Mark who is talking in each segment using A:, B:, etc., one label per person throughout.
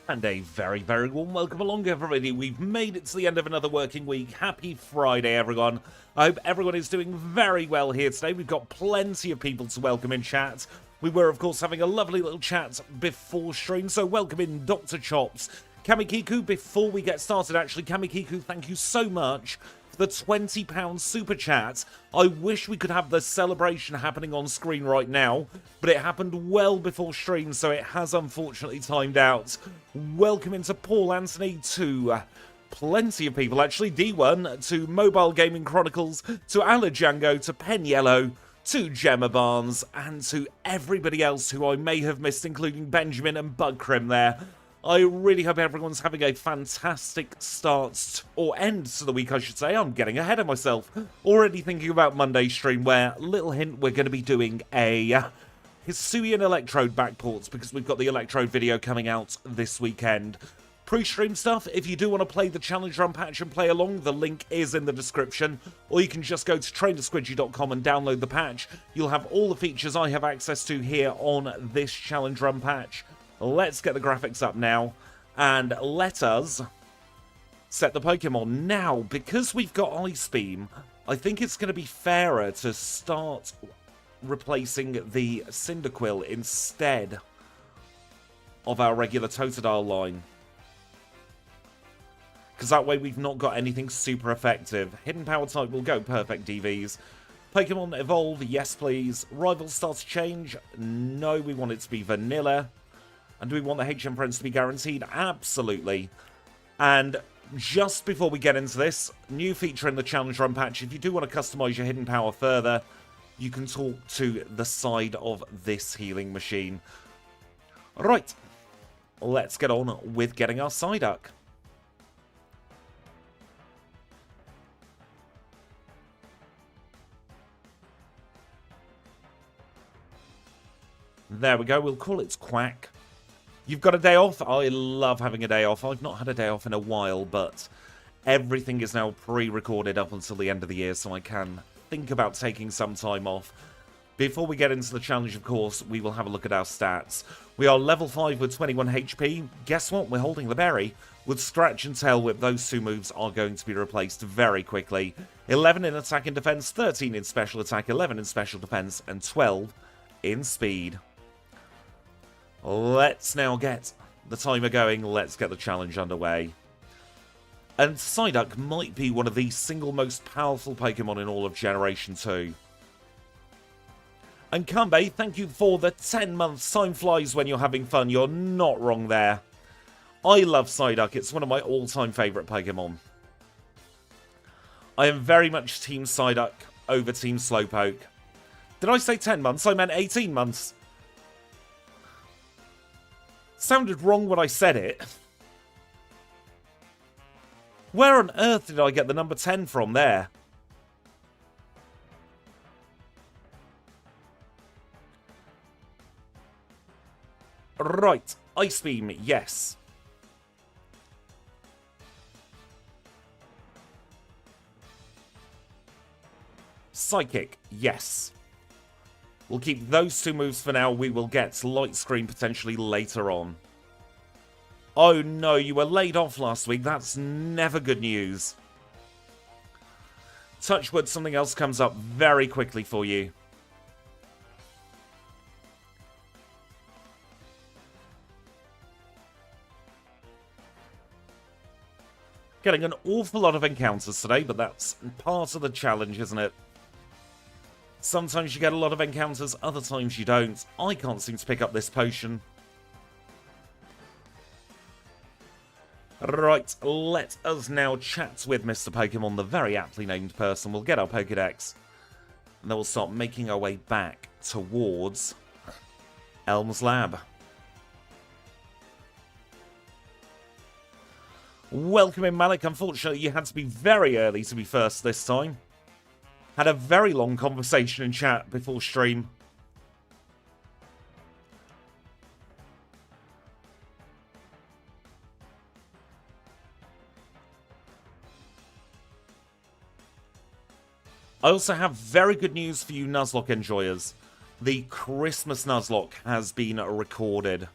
A: And a very, very warm welcome along, everybody. We've made it to the end of another working week. Happy Friday, everyone. I hope everyone is doing very well here today. We've got plenty of people to welcome in chat. We were, of course, having a lovely little chat before stream, so welcome in Dr. Chops. Kamikiku, before we get started, actually, Kamikiku, thank you so much for the £20 super chat. I wish we could have the celebration happening on screen right now, but it happened well before stream, so it has unfortunately timed out. Welcome into Paul Anthony, to plenty of people, actually. D1, to Mobile Gaming Chronicles, to Ala Django, to Pen Yellow, to Gemma Barnes, and to everybody else who I may have missed, including Benjamin and Bugcrim there. I really hope everyone's having a fantastic start, or end to the week, I should say. I'm getting ahead of myself. Already thinking about Monday's stream, where, little hint, we're going to be doing a Hisuian Electrode backports, because we've got the Electrode video coming out this weekend. Pre-stream stuff, if you do want to play the Challenge Run patch and play along, the link is in the description. Or you can just go to trainersquidgy.com and download the patch. You'll have all the features I have access to here on this Challenge Run patch. Let's get the graphics up now, and let us set the Pokemon. Now, because we've got Ice Beam, I think it's going to be fairer to start replacing the Cyndaquil instead of our regular Totodile line. Because that way we've not got anything super effective. Hidden Power type will go perfect DVs. Pokemon Evolve, yes please. Rival start to change? No, we want it to be vanilla. And do we want the HM Friends to be guaranteed? Absolutely. And just before we get into this, new feature in the Challenge Run patch, if you do want to customize your Hidden Power further, you can talk to the side of this healing machine. Right, let's get on with getting our Psyduck. There we go, we'll call it Quack. You've got a day off? I love having a day off. I've not had a day off in a while, but everything is now pre-recorded up until the end of the year, so I can think about taking some time off. Before we get into the challenge, of course, we will have a look at our stats. We are level 5 with 21 HP. Guess what? We're holding the berry. With Scratch and Tail Whip, those two moves are going to be replaced very quickly. 11 in attack and defense, 13 in special attack, 11 in special defense, and 12 in speed. Let's now get the timer going. Let's get the challenge underway. And Psyduck might be one of the single most powerful Pokemon in all of Generation 2. And Kambe, thank you for the 10 months. Time flies when you're having fun. You're not wrong there. I love Psyduck. It's one of my all-time favourite Pokemon. I am very much Team Psyduck over Team Slowpoke. Did I say 10 months? I meant 18 months. Sounded wrong when I said it. Where on earth did I get the number 10 from there? Right, Ice Beam, yes. Psychic, yes. We'll keep those two moves for now. We will get Light Screen potentially later on. Oh no, you were laid off last week. That's never good news. Touch wood, something else comes up very quickly for you. Getting an awful lot of encounters today, but that's part of the challenge, isn't it? Sometimes you get a lot of encounters, other times you don't. I can't seem to pick up this potion. Right, let us now chat with Mr. Pokemon, the very aptly named person. We'll get our Pokedex, and then we'll start making our way back towards Elm's lab. Welcome in, Malik. Unfortunately, you had to be very early to be first this time. Had a very long conversation in chat before stream. I also have very good news for you Nuzlocke enjoyers. The Christmas Nuzlocke has been recorded.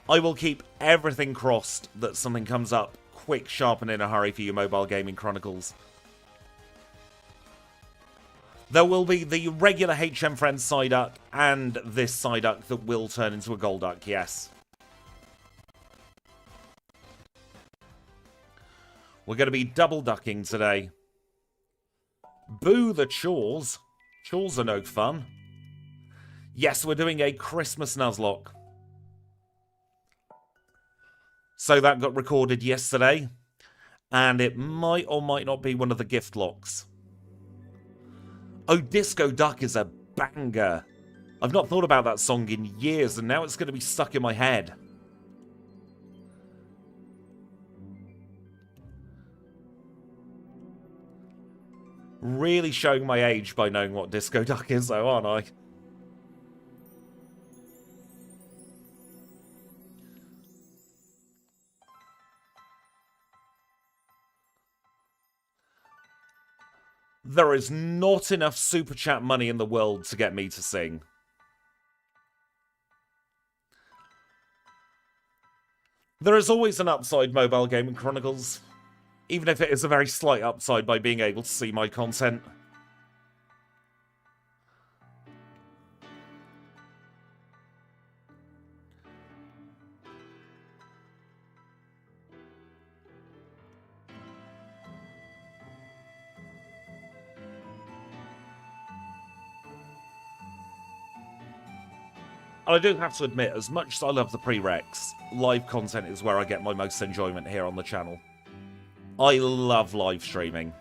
A: I will keep everything crossed that something comes up quick, sharp, and in a hurry for you Mobile Gaming Chronicles. There will be the regular HM Friends Psyduck and this Psyduck that will turn into a Golduck, yes. We're going to be double ducking today. Boo the chores. Chores are no fun. Yes, we're doing a Christmas Nuzlocke. So that got recorded yesterday. And it might or might not be one of the gift locks. Oh, Disco Duck is a banger. I've not thought about that song in years, and now it's going to be stuck in my head. Really showing my age by knowing what Disco Duck is, though, aren't I? There is not enough Super Chat money in the world to get me to sing. There is always an upside, Mobile Gaming Chronicles. Even if it is a very slight upside by being able to see my content. And I do have to admit, as much as I love the prereqs, live content is where I get my most enjoyment here on the channel. I love live streaming.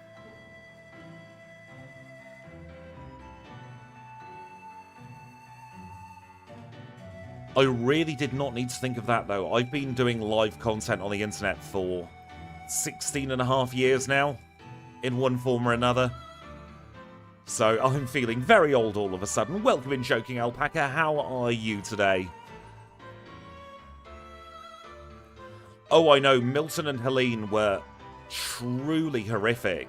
A: I really did not need to think of that, though. I've been doing live content on the internet for 16 and a half years now, in one form or another. So I'm feeling very old all of a sudden. Welcome in, Joking Alpaca. How are you today? Oh, I know. Milton and Helene were truly horrific.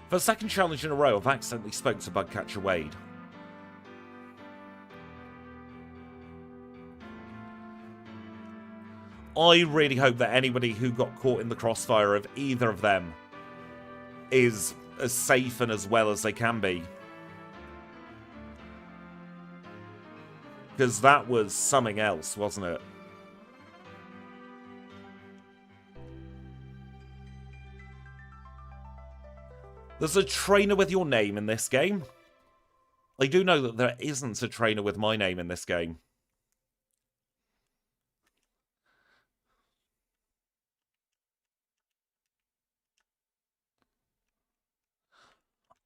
A: For a second challenge in a row, I've accidentally spoke to Bugcatcher Wade. I really hope that anybody who got caught in the crossfire of either of them is as safe and as well as they can be. Because that was something else, wasn't it? There's a trainer with your name in this game. I do know that there isn't a trainer with my name in this game.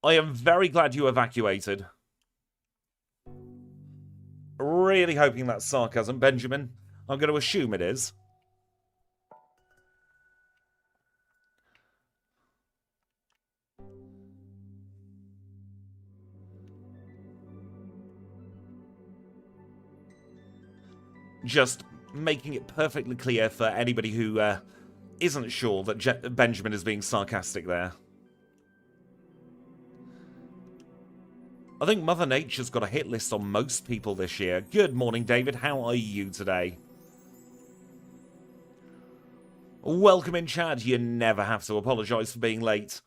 A: I am very glad you evacuated. Really hoping that's sarcasm, Benjamin. I'm going to assume it is. Just making it perfectly clear for anybody who isn't sure that Benjamin is being sarcastic there. I think Mother Nature's got a hit list on most people this year. Good morning, David. How are you today? Welcome in, Chad. You never have to apologise for being late.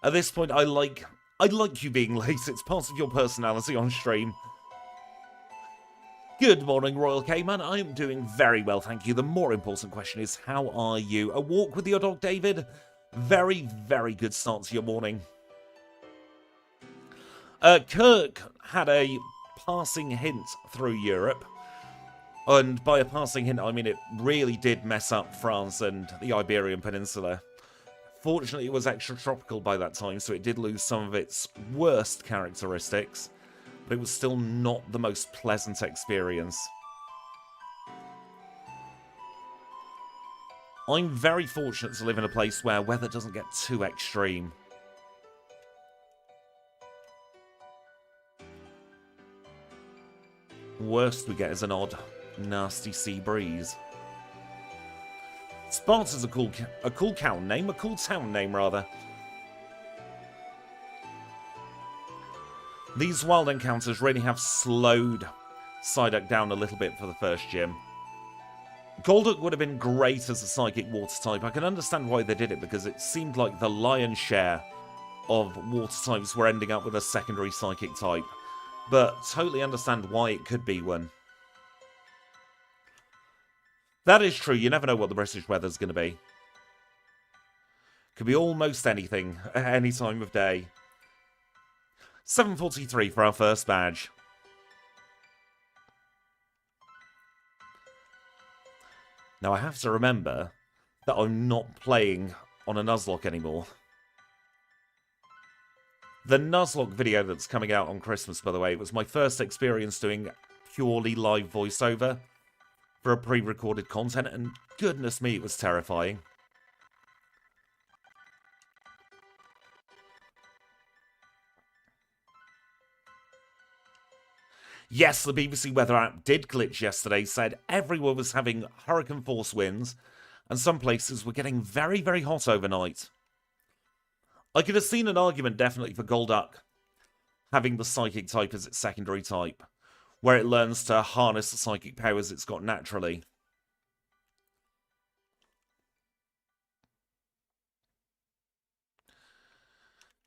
A: At this point, I like you being late. It's part of your personality on stream. Good morning, Royal Cayman. I am doing very well, thank you. The more important question is, how are you? A walk with your dog, David? Very, very good start to your morning. Kirk had a passing hint through Europe. And by a passing hint, I mean it really did mess up France and the Iberian Peninsula. Fortunately, it was extratropical by that time, so it did lose some of its worst characteristics. But it was still not the most pleasant experience. I'm very fortunate to live in a place where weather doesn't get too extreme. Worst we get is an odd, nasty sea breeze. Sparta's a cool town name, rather. These wild encounters really have slowed Psyduck down a little bit for the first gym. Golduck would have been great as a Psychic Water type. I can understand why they did it, because it seemed like the lion's share of Water types were ending up with a secondary Psychic type. But totally understand why it could be one. That is true, you never know what the British weather's going to be. Could be almost anything, at any time of day. 7:43 for our first badge. Now I have to remember that I'm not playing on a Nuzlocke anymore. The Nuzlocke video that's coming out on Christmas, by the way, was my first experience doing purely live voiceover for a pre-recorded content, and goodness me, it was terrifying. Yes, the BBC weather app did glitch yesterday, said everyone was having hurricane force winds, and some places were getting very, very hot overnight. I could have seen an argument definitely for Golduck having the Psychic type as its secondary type, where it learns to harness the Psychic powers it's got naturally.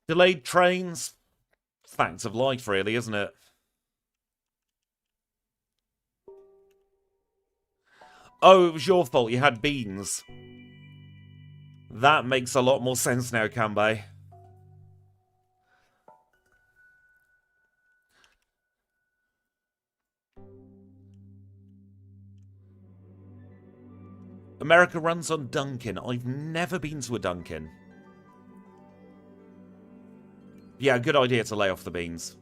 A: Delayed trains? Fact of life, really, isn't it? Oh, it was your fault. You had beans. That makes a lot more sense now, Kanbei. America runs on Dunkin'. I've never been to a Dunkin'. Yeah, good idea to lay off the beans.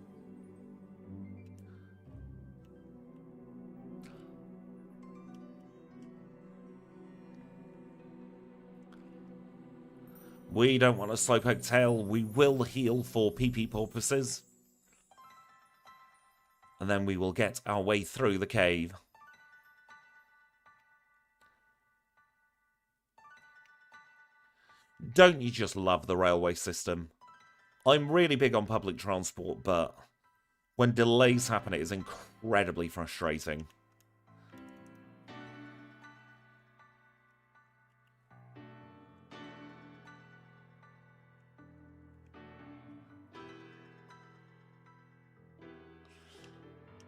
A: We don't want a Slowpoke tail. We will heal for PP purposes. And then we will get our way through the cave. Don't you just love the railway system? I'm really big on public transport, but when delays happen, it is incredibly frustrating.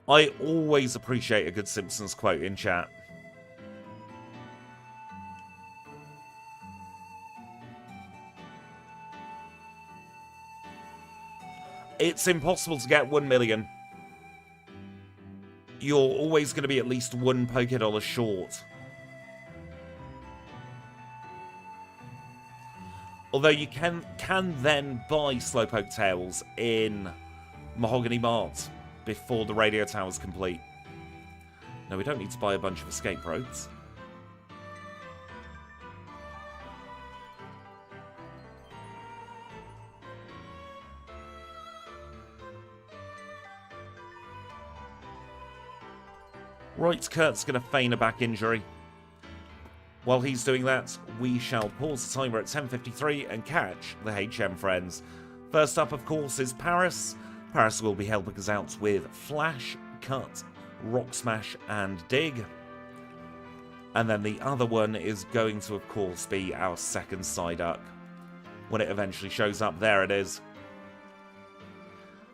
A: I always appreciate a good Simpsons quote in chat. It's impossible to get 1 million. You're always going to be at least one Pokédollar short. Although you can then buy Slowpoke tails in Mahogany Mart before the radio tower's complete. No, we don't need to buy a bunch of escape ropes. Right, Kurt's going to feign a back injury. While he's doing that, we shall pause the timer at 10:53 and catch the HM friends. First up, of course, is Paris. Paris will be helping us out with Flash, Cut, Rock Smash, and Dig. And then the other one is going to, of course, be our second Psyduck. When it eventually shows up, there it is.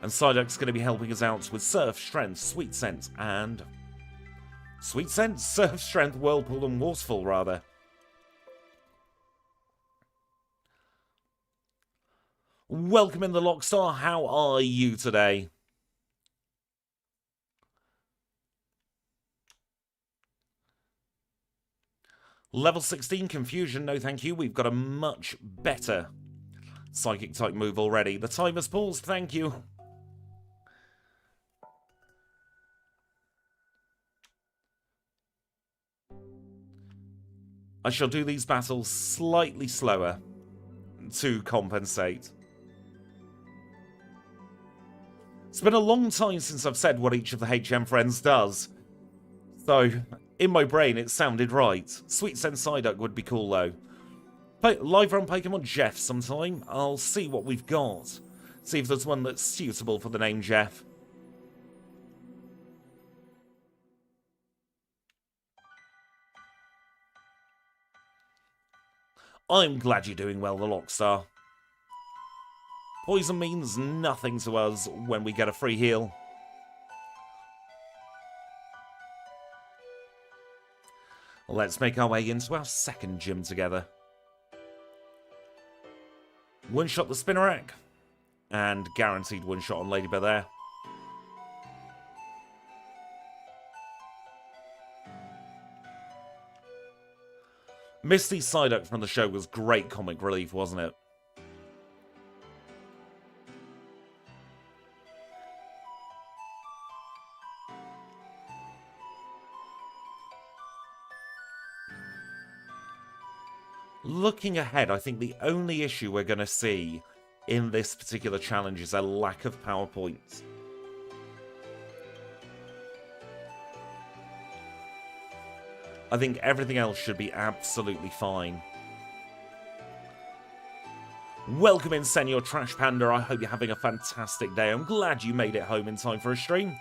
A: And Psyduck's going to be helping us out with Surf, Strength, Sweet Scent, and... Sweet Scent, Surf, Strength, Whirlpool, and Waterfall, rather. Welcome in the Lockstar. How are you today? Level 16 Confusion, no thank you. We've got a much better Psychic type move already. The timer's paused, thank you. I shall do these battles slightly slower to compensate. It's been a long time since I've said what each of the HM friends does. So, in my brain, it sounded right. Sweet Scent Psyduck would be cool, though. Live run Pokemon Jeff sometime. I'll see what we've got. See if there's one that's suitable for the name Jeff. I'm glad you're doing well, the Lockstar. Poison means nothing to us when we get a free heal. Let's make our way into our second gym together. One-shot the Spinnerack. And guaranteed one-shot on Ladybird there. Misty's Psyduck from the show was great comic relief, wasn't it? Looking ahead, I think the only issue we're going to see in this particular challenge is a lack of power points. I think everything else should be absolutely fine. Welcome in, Senor Trash Panda. I hope you're having a fantastic day. I'm glad you made it home in time for a stream.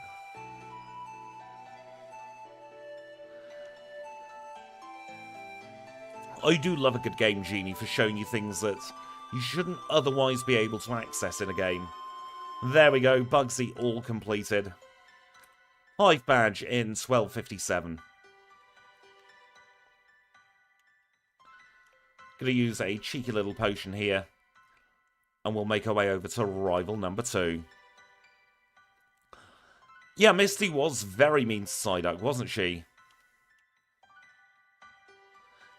A: I do love a good game genie for showing you things that you shouldn't otherwise be able to access in a game. There we go, Bugsy all completed. Hive badge in 1257. Gonna use a cheeky little potion here. And we'll make our way over to rival number 2. Yeah, Misty was very mean to Psyduck, wasn't she?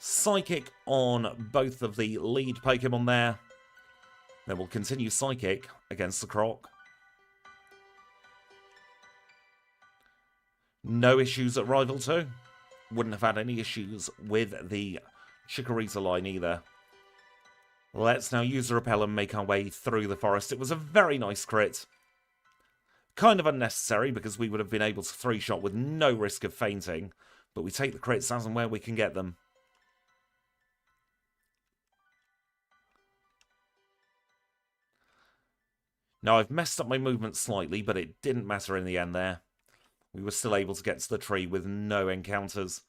A: Psychic on both of the lead Pokemon there. Then we'll continue Psychic against the Croc. No issues at Rival 2. Wouldn't have had any issues with the Chikorita line either. Let's now use the Repel and make our way through the forest. It was a very nice crit. Kind of unnecessary because we would have been able to 3-shot with no risk of fainting. But we take the crits as and where we can get them. Now, I've messed up my movement slightly, but it didn't matter in the end there. We were still able to get to the tree with no encounters.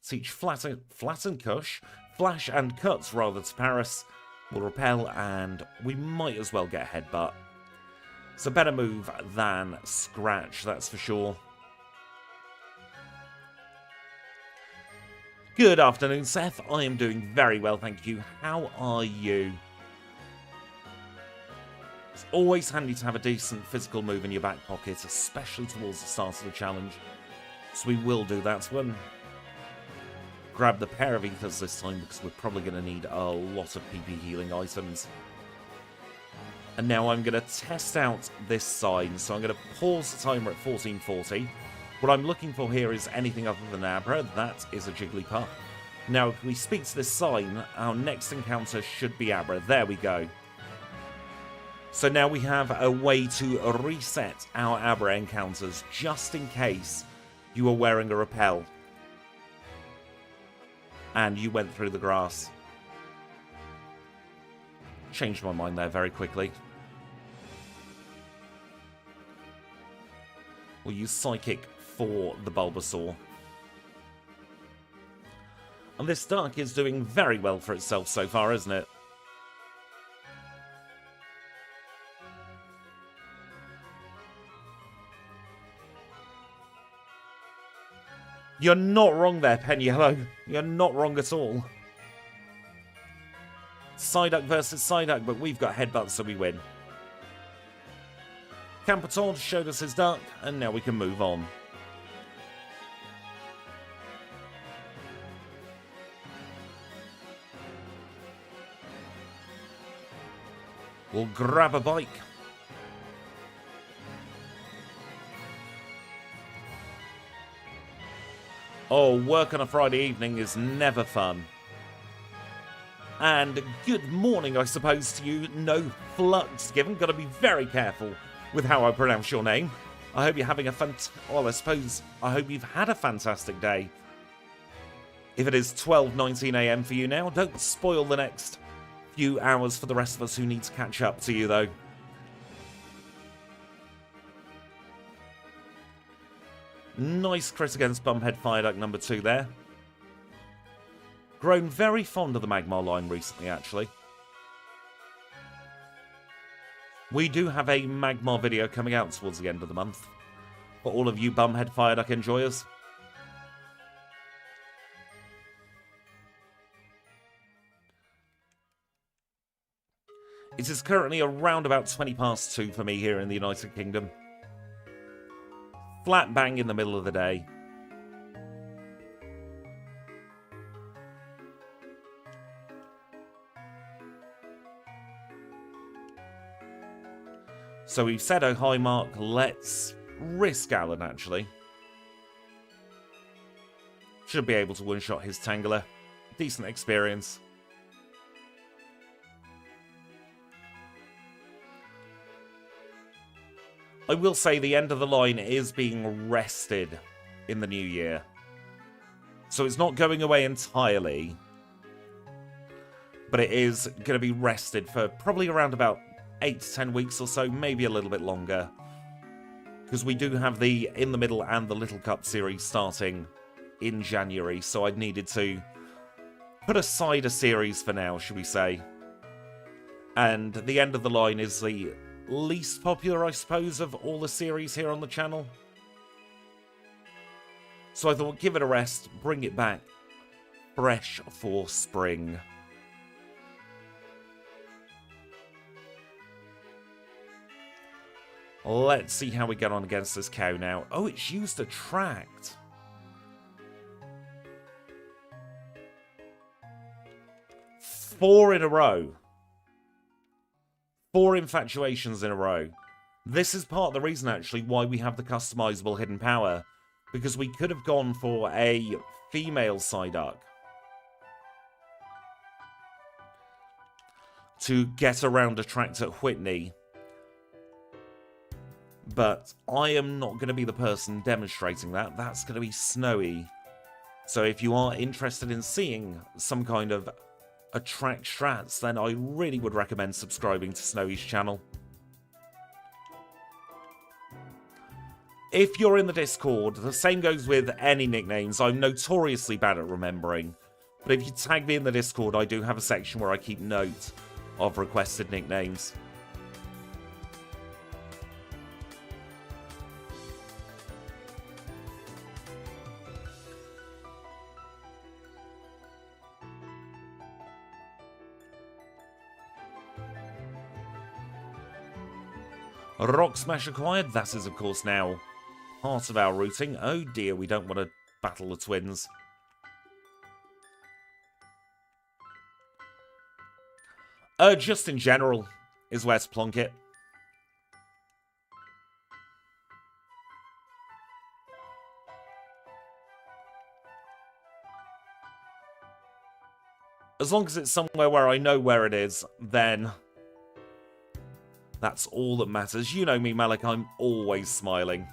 A: Teach Flat and Cush, Flash and Cuts rather to Paris. We'll Repel, and we might as well get a Headbutt. It's a better move than Scratch, that's for sure. Good afternoon, Seth. I am doing very well, thank you. How are you? It's always handy to have a decent physical move in your back pocket, especially towards the start of the challenge. So we will do that one. Grab the pair of ethers this time because we're probably going to need a lot of PP healing items. And now I'm going to test out this sign. So I'm going to pause the timer at 1440. What I'm looking for here is anything other than Abra. That is a Jigglypuff. Now if we speak to this sign, our next encounter should be Abra. There we go. So now we have a way to reset our Abra encounters just in case you were wearing a Repel and you went through the grass. Changed my mind there very quickly. We'll use Psychic for the Bulbasaur. And this Dark is doing very well for itself so far, isn't it? You're not wrong there, Penyellow. You're not wrong at all. Psyduck versus Psyduck, but we've got Headbutt, so we win. Camperton showed us his Duck, and now we can move on. We'll grab a bike. Oh, work on a Friday evening is never fun. And good morning, I suppose, to you. No flux given. Got to be very careful with how I pronounce your name. I hope you're having a well, I hope you've had a fantastic day. If it is 12:19 AM for you now, don't spoil the next few hours for the rest of us who need to catch up to you, though. Nice crit against Bumphead Fireduck number 2 there. Grown very fond of the Magmar line recently, actually. We do have a Magmar video coming out towards the end of the month for all of you Bumhead Fireduck enjoyers. It is currently around about 20 past 2 for me here in the United Kingdom. Flat bang in the middle of the day. So we've said oh hi Mark, let's risk Alan actually. Should be able to one-shot his Tangler. Decent experience. I will say the end of the line is being rested in the new year. So it's not going away entirely. But it is going to be rested for probably around about 8 to 10 weeks or so, maybe a little bit longer. Because we do have the In the Middle and the Little Cup series starting in January. So I needed to put aside a series for now, should we say. And the end of the line is the least popular, I suppose, of all the series here on the channel. So I thought, give it a rest, bring it back fresh for spring. Let's see how we get on against this cow now. Oh, it's used Attract. Four in a row. 4 infatuations in a row. This is part of the reason, actually, why we have the customizable hidden power. Because we could have gone for a female Psyduck to get around Attract at Whitney. But I am not going to be the person demonstrating that. That's going to be Snowy. So if you are interested in seeing some kind of Attract strats, then I really would recommend subscribing to Snowy's channel. If you're in the Discord, the same goes with any nicknames. I'm notoriously bad at remembering. But if you tag me in the Discord, I do have a section where I keep note of requested nicknames. Rock Smash acquired. That is, of course, now part of our routing. Oh dear, we don't want to battle the twins. Just in general is where to plonk it. As long as it's somewhere where I know where it is, then that's all that matters. You know me, Malik, I'm always smiling.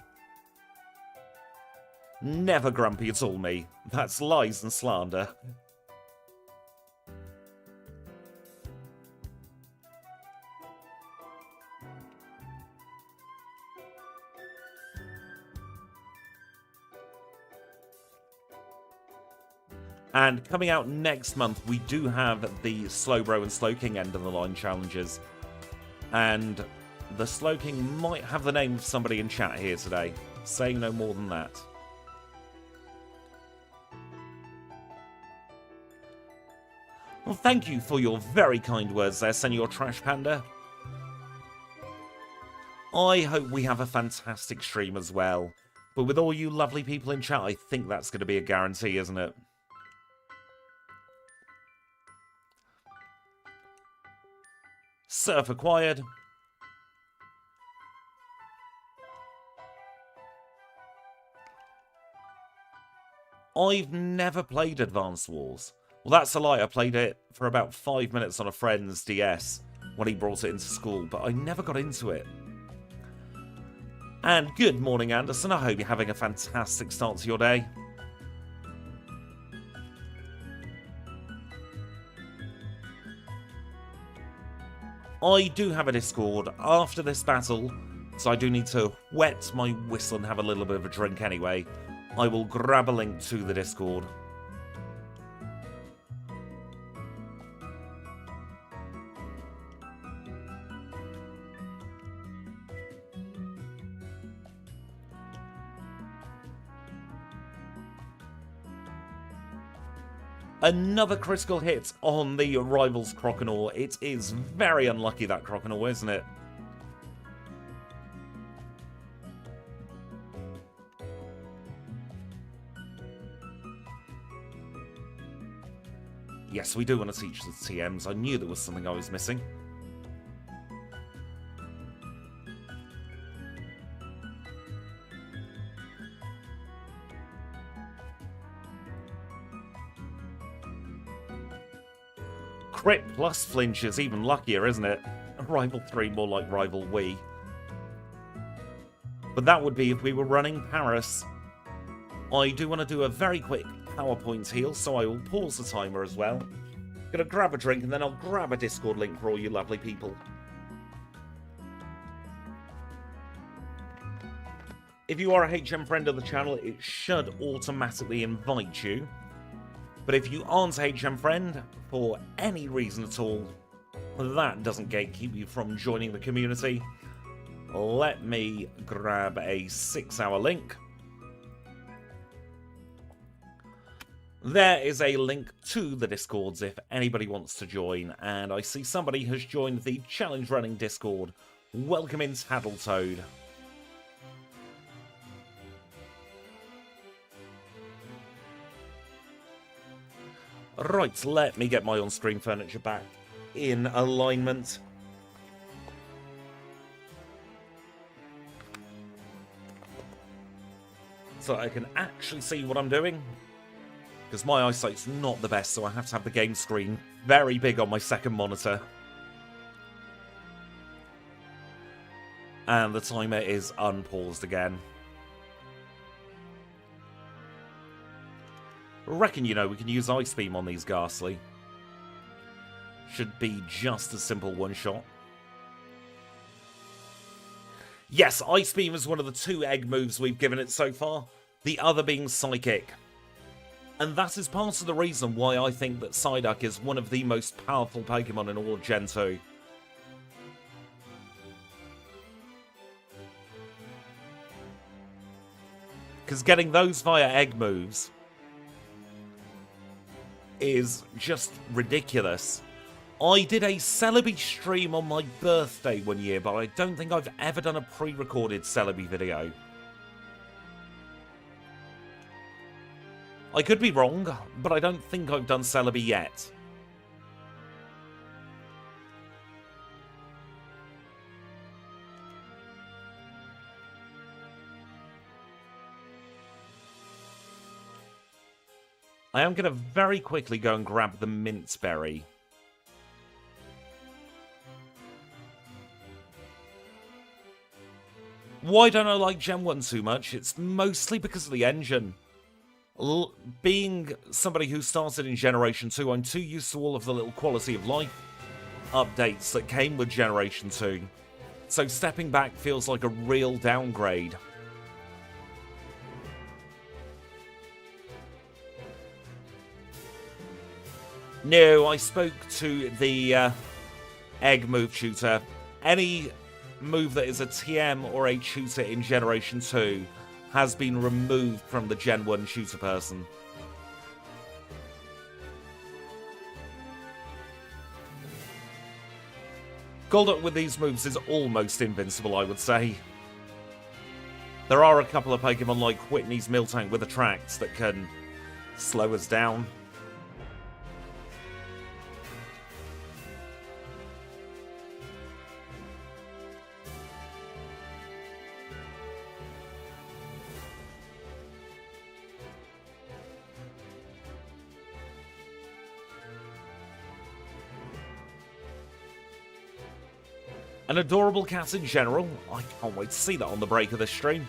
A: Never grumpy at all, me. That's lies and slander. And coming out next month, we do have the Slowbro and Slowking end of the line challenges. And the Slowking might have the name of somebody in chat here today. Saying no more than that. Well, thank you for your very kind words there, Senor Trash Panda. I hope we have a fantastic stream as well. But with all you lovely people in chat, I think that's going to be a guarantee, isn't it? Surf acquired. I've never played Advance Wars. Well, that's a lie. I played it for about 5 minutes on a friend's DS when he brought it into school, but I never got into it. And good morning, Anderson. I hope you're having a fantastic start to your day. I do have a Discord. After this battle, So I do need to wet my whistle and have a little bit of a drink anyway. I will grab a link to the Discord. Another critical hit on the Rivals Croconaw. It is very unlucky, that Croconaw, isn't it? Yes, we do want to teach the TMs. I knew there was something I was missing. Crit plus flinch is even luckier, isn't it? Rival 3 more like Rival Wii. But that would be if we were running Paris. I do want to do a very quick PowerPoint heal, so I will pause the timer as well. Gonna grab a drink and then I'll grab a Discord link for all you lovely people. If you are a HM friend of the channel, it should automatically invite you. But if you aren't a HM friend, for any reason at all, that doesn't gatekeep you from joining the community. Let me grab a 6-hour link. There is a link to the Discords if anybody wants to join, and I see somebody has joined the Challenge Running Discord. Welcome in, Taddletoad. Right, let me get my on-screen furniture back in alignment. So I can actually see what I'm doing. Because my eyesight's not the best, so I have to have the game screen very big on my second monitor. And the timer is unpaused again. Reckon, you know, we can use Ice Beam on these Ghastly. Should be just a simple one-shot. Yes, Ice Beam is one of the 2 egg moves we've given it so far. The other being Psychic. And that is part of the reason why I think that Psyduck is one of the most powerful Pokemon in all of Gen 2. Because getting those via egg moves is just ridiculous. I did a Celebi stream on my birthday one year, but I don't think I've ever done a pre-recorded Celebi video. I could be wrong, but I don't think I've done Celebi yet. I am going to very quickly go and grab the Mint Berry. Why don't I like Gen 1 too much? It's mostly because of the engine. Being somebody who started in Generation 2, I'm too used to all of the little quality of life updates that came with Generation 2. So stepping back feels like a real downgrade. No, I spoke to the egg move tutor. Any move that is a TM or a tutor in Generation 2 has been removed from the Gen 1 tutor person. Golduck with these moves is almost invincible, I would say. There are a couple of Pokemon like Whitney's Miltank with Attract that can slow us down. An adorable cat in general. I can't wait to see that on the break of this stream.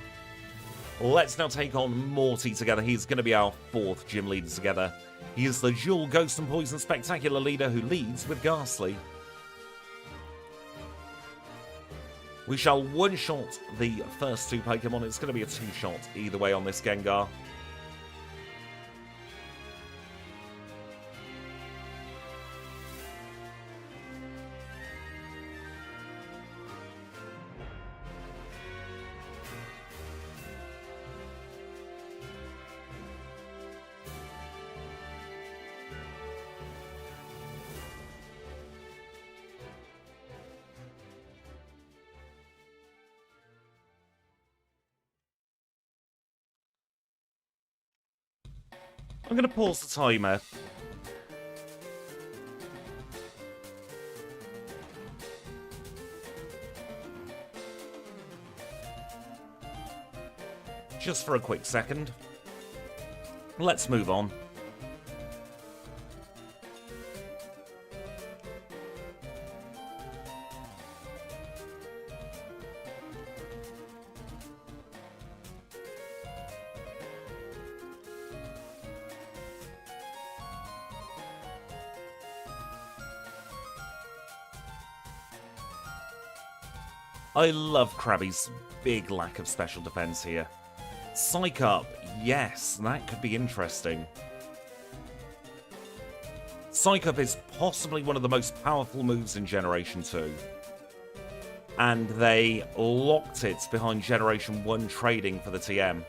A: Let's now take on Morty together. He's going to be our 4th gym leader together. He is the dual Ghost and Poison Spectacular leader who leads with Ghastly. We shall one-shot the first two Pokemon. It's going to be a two-shot either way on this Gengar. I'm going to pause the timer. Just for a quick second. Let's move on. I love Krabby's big lack of special defense here. Psych Up, yes, that could be interesting. Psych Up is possibly one of the most powerful moves in Generation 2. And they locked it behind Generation 1 trading for the TM.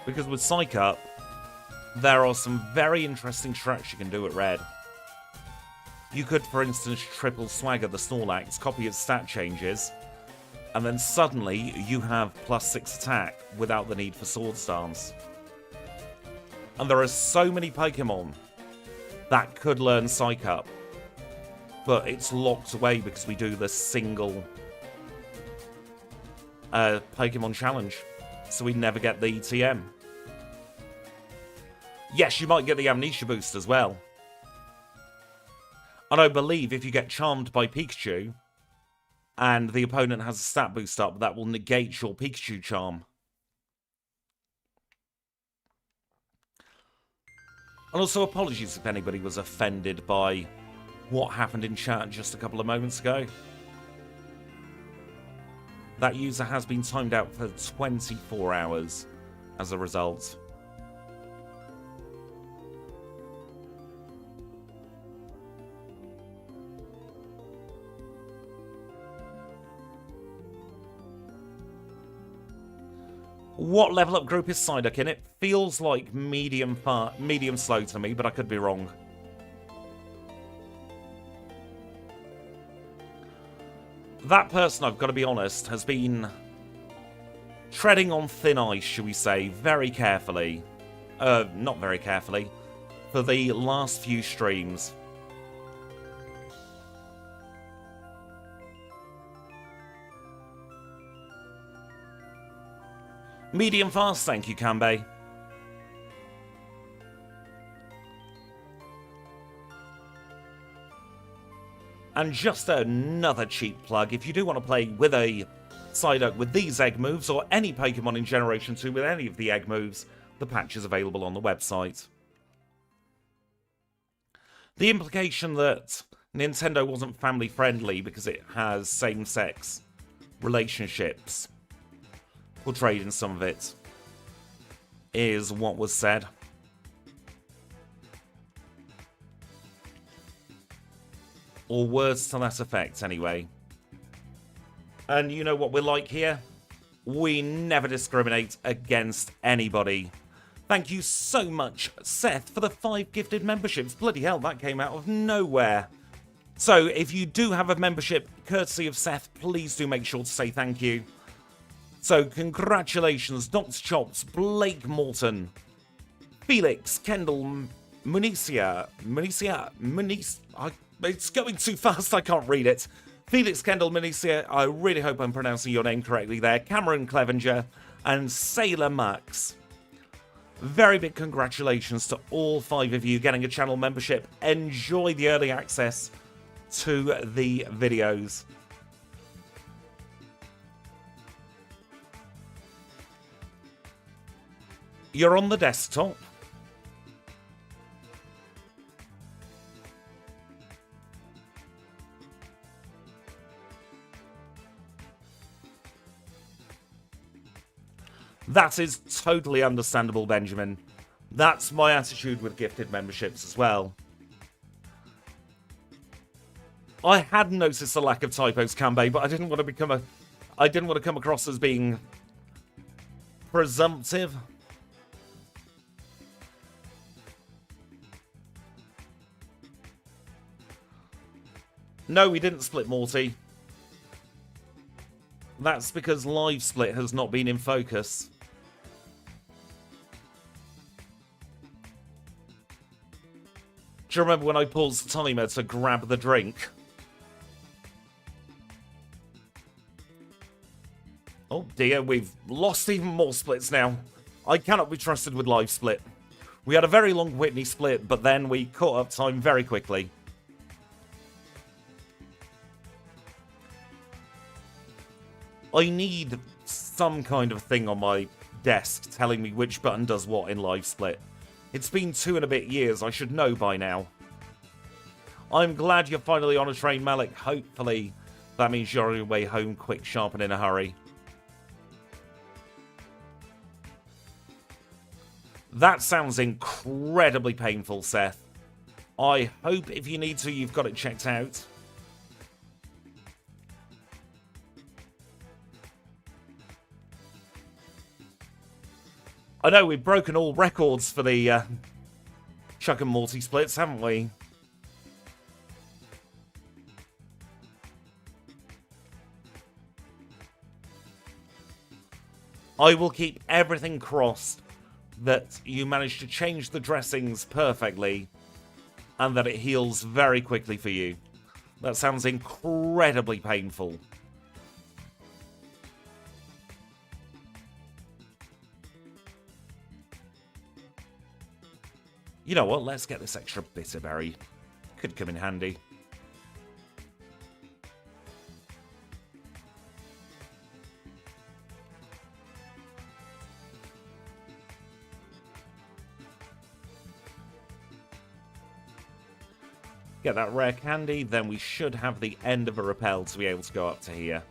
A: Because with Psych Up, there are some very interesting tracks you can do at red. You could, for instance, triple swagger the Snorlax, copy its stat changes, and then suddenly you have +6 attack without the need for Swords Dance. And there are so many Pokemon that could learn Psych Up, but it's locked away because we do the single Pokemon challenge, so we never get the TM. Yes, you might get the Amnesia boost as well. And I believe if you get charmed by Pikachu and the opponent has a stat boost up, that will negate your Pikachu charm. And also apologies if anybody was offended by what happened in chat just a couple of moments ago. That user has been timed out for 24 hours as a result. What level up group is Psyduck in? It feels like medium slow to me, but I could be wrong. That person, I've got to be honest, has been treading on thin ice, shall we say, very carefully. Not very carefully, for the last few streams. Medium fast, thank you, Kanbei. And just another cheap plug, if you do want to play with a Psyduck with these egg moves, or any Pokemon in Generation 2 with any of the egg moves, the patch is available on the website. The implication that Nintendo wasn't family friendly because it has same-sex relationships portrayed in some of it is what was said. Or words to that effect, anyway. And you know what we're like here? We never discriminate against anybody. Thank you so much, Seth, for the 5 gifted memberships. Bloody hell, that came out of nowhere. So, if you do have a membership courtesy of Seth, please do make sure to say thank you. So, congratulations, Dr. Chops, Blake Morton, Felix, Kendall, Municia, it's going too fast, I can't read it. Felix, Kendall, Municia, I really hope I'm pronouncing your name correctly there, Cameron Clevenger, and Sailor Max. Very big congratulations to all 5 of you getting a channel membership. Enjoy the early access to the videos. You're on the desktop. That is totally understandable, Benjamin. That's my attitude with gifted memberships as well. I had noticed the lack of typos, Kanbei, but I didn't want to come across as being presumptive. No, we didn't split Morty. That's because live split has not been in focus. Do you remember when I paused the timer to grab the drink? Oh dear, we've lost even more splits now. I cannot be trusted with live split. We had a very long Whitney split, but then we caught up time very quickly. I need some kind of thing on my desk telling me which button does what in live split. It's been 2 and a bit years, I should know by now. I'm glad you're finally on a train, Malik. Hopefully that means you're on your way home quick, sharp and in a hurry. That sounds incredibly painful, Seth. I hope if you need to, you've got it checked out. I know, we've broken all records for the Chuck and Morty splits, haven't we? I will keep everything crossed that you manage to change the dressings perfectly and that it heals very quickly for you. That sounds incredibly painful. You know what, let's get this extra bitter berry. Could come in handy. Get that rare candy, then we should have the end of a rappel to be able to go up to here.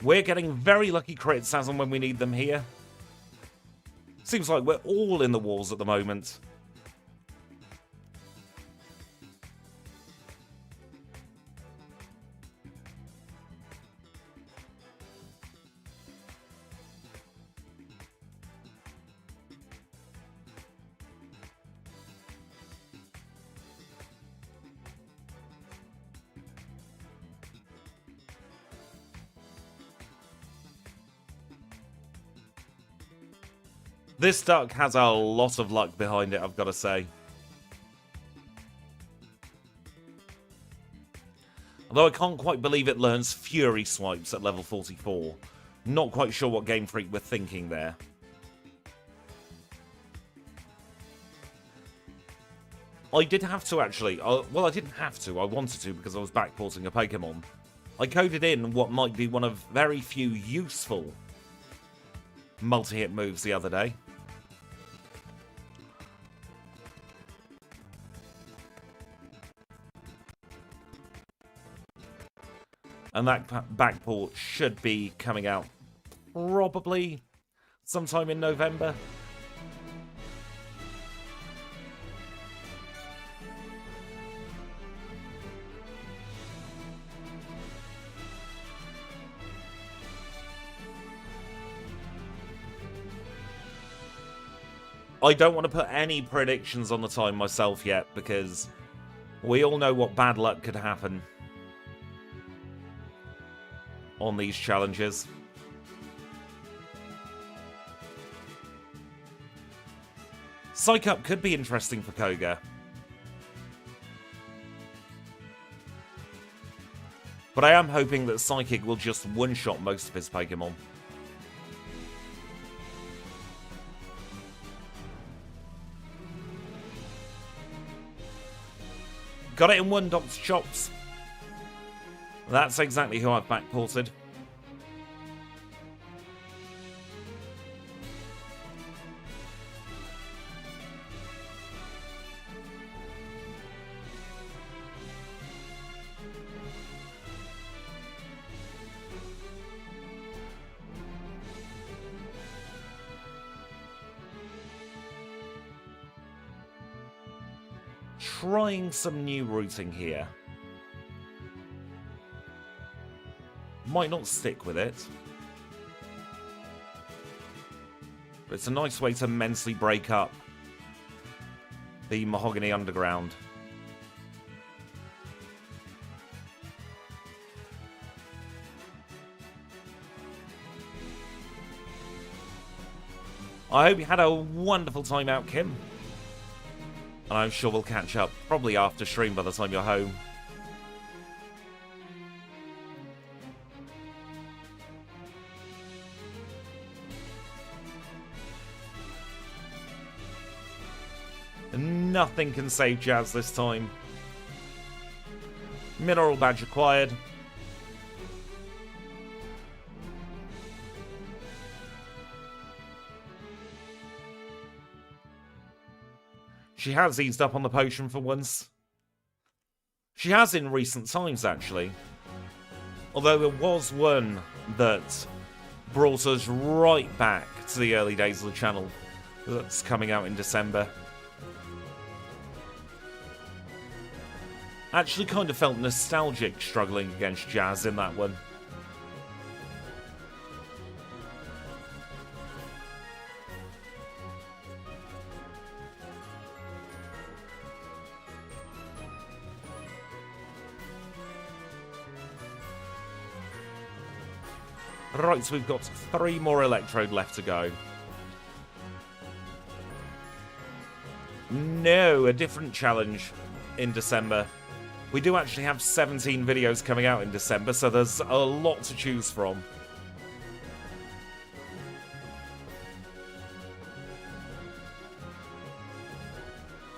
A: We're getting very lucky crits as and when we need them here. Seems like we're all in the walls at the moment. This duck has a lot of luck behind it, I've got to say. Although I can't quite believe it learns Fury Swipes at level 44. Not quite sure what Game Freak were thinking there. I did have to actually. Well, I didn't have to. I wanted to because I was backporting a Pokémon. I coded in what might be one of very few useful multi-hit moves the other day. And that backport should be coming out probably sometime in November. I don't want to put any predictions on the time myself yet because we all know what bad luck could happen on these challenges. Psych Up could be interesting for Koga. But I am hoping that Psychic will just one-shot most of his Pokemon. Got it in one, Dr. Chops. That's exactly who I've backported. trying some new routing here. Might not stick with it. But it's a nice way to mentally break up the Mahogany Underground. I hope you had a wonderful time out, Kim. And I'm sure we'll catch up, probably after stream by the time you're home. Nothing can save Jazz this time. Mineral badge acquired. She has eased up on the potion for once. She has in recent times, actually. Although there was one that brought us right back to the early days of the channel. That's coming out in December. Actually kind of felt nostalgic struggling against Jazz in that one. Right, so we've got 3 more Electrode left to go. No, a different challenge in December. We do actually have 17 videos coming out in December, so there's a lot to choose from.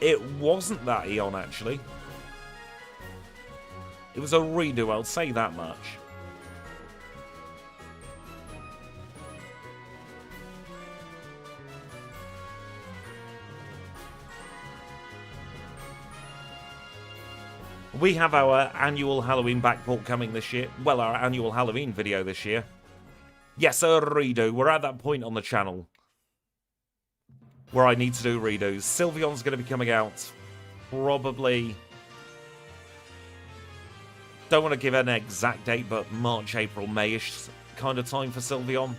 A: It wasn't that Eon, actually. It was a redo, I'll say that much. We have our annual Halloween backport coming this year. Well, our annual Halloween video this year. Yes, a redo. We're at that point on the channel where I need to do redos. Sylveon's going to be coming out probably... Don't want to give an exact date, but March, April, May-ish kind of time for Sylveon.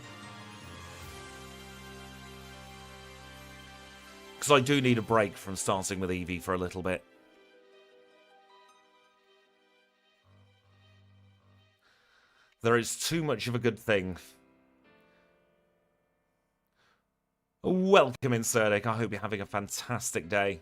A: Because I do need a break from starting with Eevee for a little bit. There is too much of a good thing. Welcome in, Serdic. I hope you're having a fantastic day.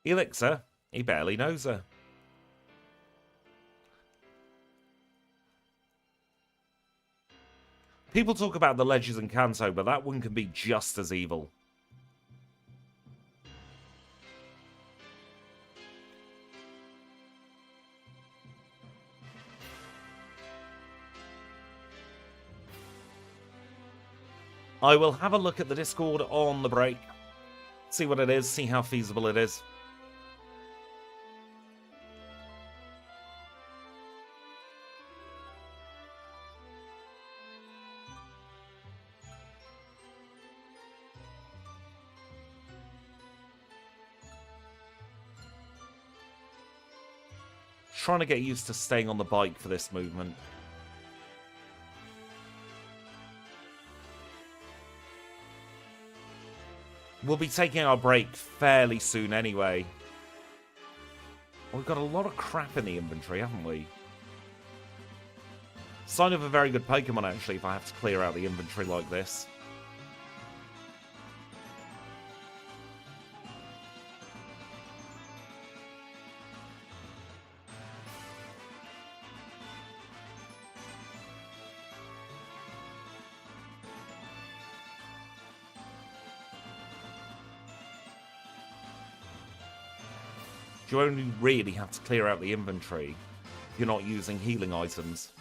A: Elixir, he barely knows her. People talk about the ledges in Kanto, but that one can be just as evil. I will have a look at the Discord on the break. See what it is, see how feasible it is. Trying to get used to staying on the bike for this movement. We'll be taking our break fairly soon anyway. We've got a lot of crap in the inventory, haven't we? Sign of a very good Pokemon, actually, if I have to clear out the inventory like this. You only really have to clear out the inventory if you're not using healing items.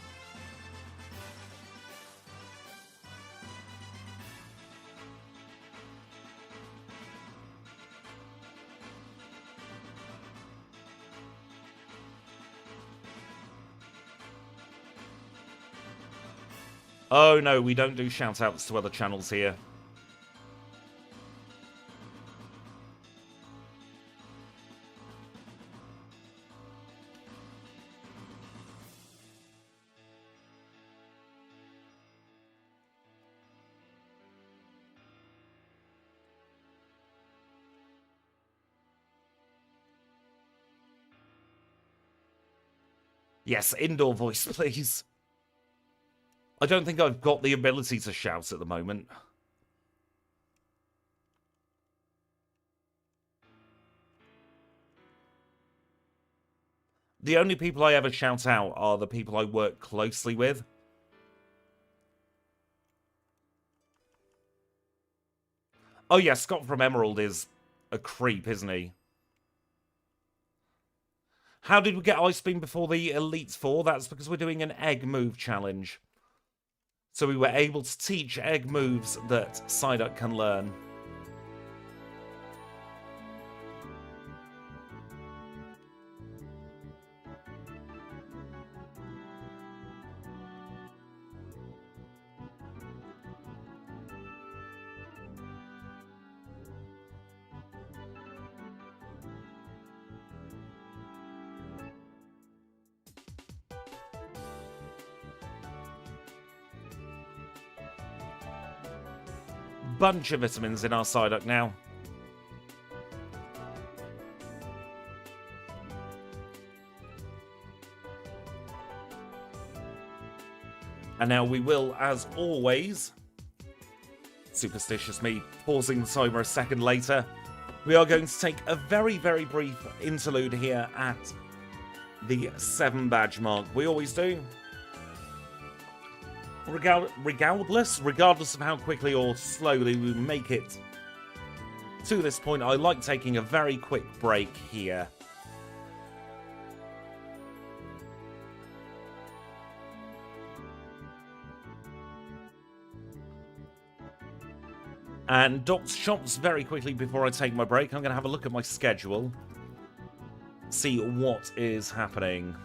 A: Oh no, we don't do shout-outs to other channels here. Yes, indoor voice, please. I don't think I've got the ability to shout at the moment. The only people I ever shout out are the people I work closely with. Oh yeah, Scott from Emerald is a creep, isn't he? How did we get Ice Beam before the Elite Four? That's because we're doing an egg move challenge. So we were able to teach egg moves that Psyduck can learn. Bunch of vitamins in our Psyduck now. And now we will, as always, superstitious me pausing the timer a second later, we are going to take a very, very brief interlude here at the 7 badge mark. We always do. Regardless of how quickly or slowly we make it to this point, I like taking a very quick break here. And Doc's Shops, very quickly before I take my break, I'm going to have a look at my schedule, see what is happening.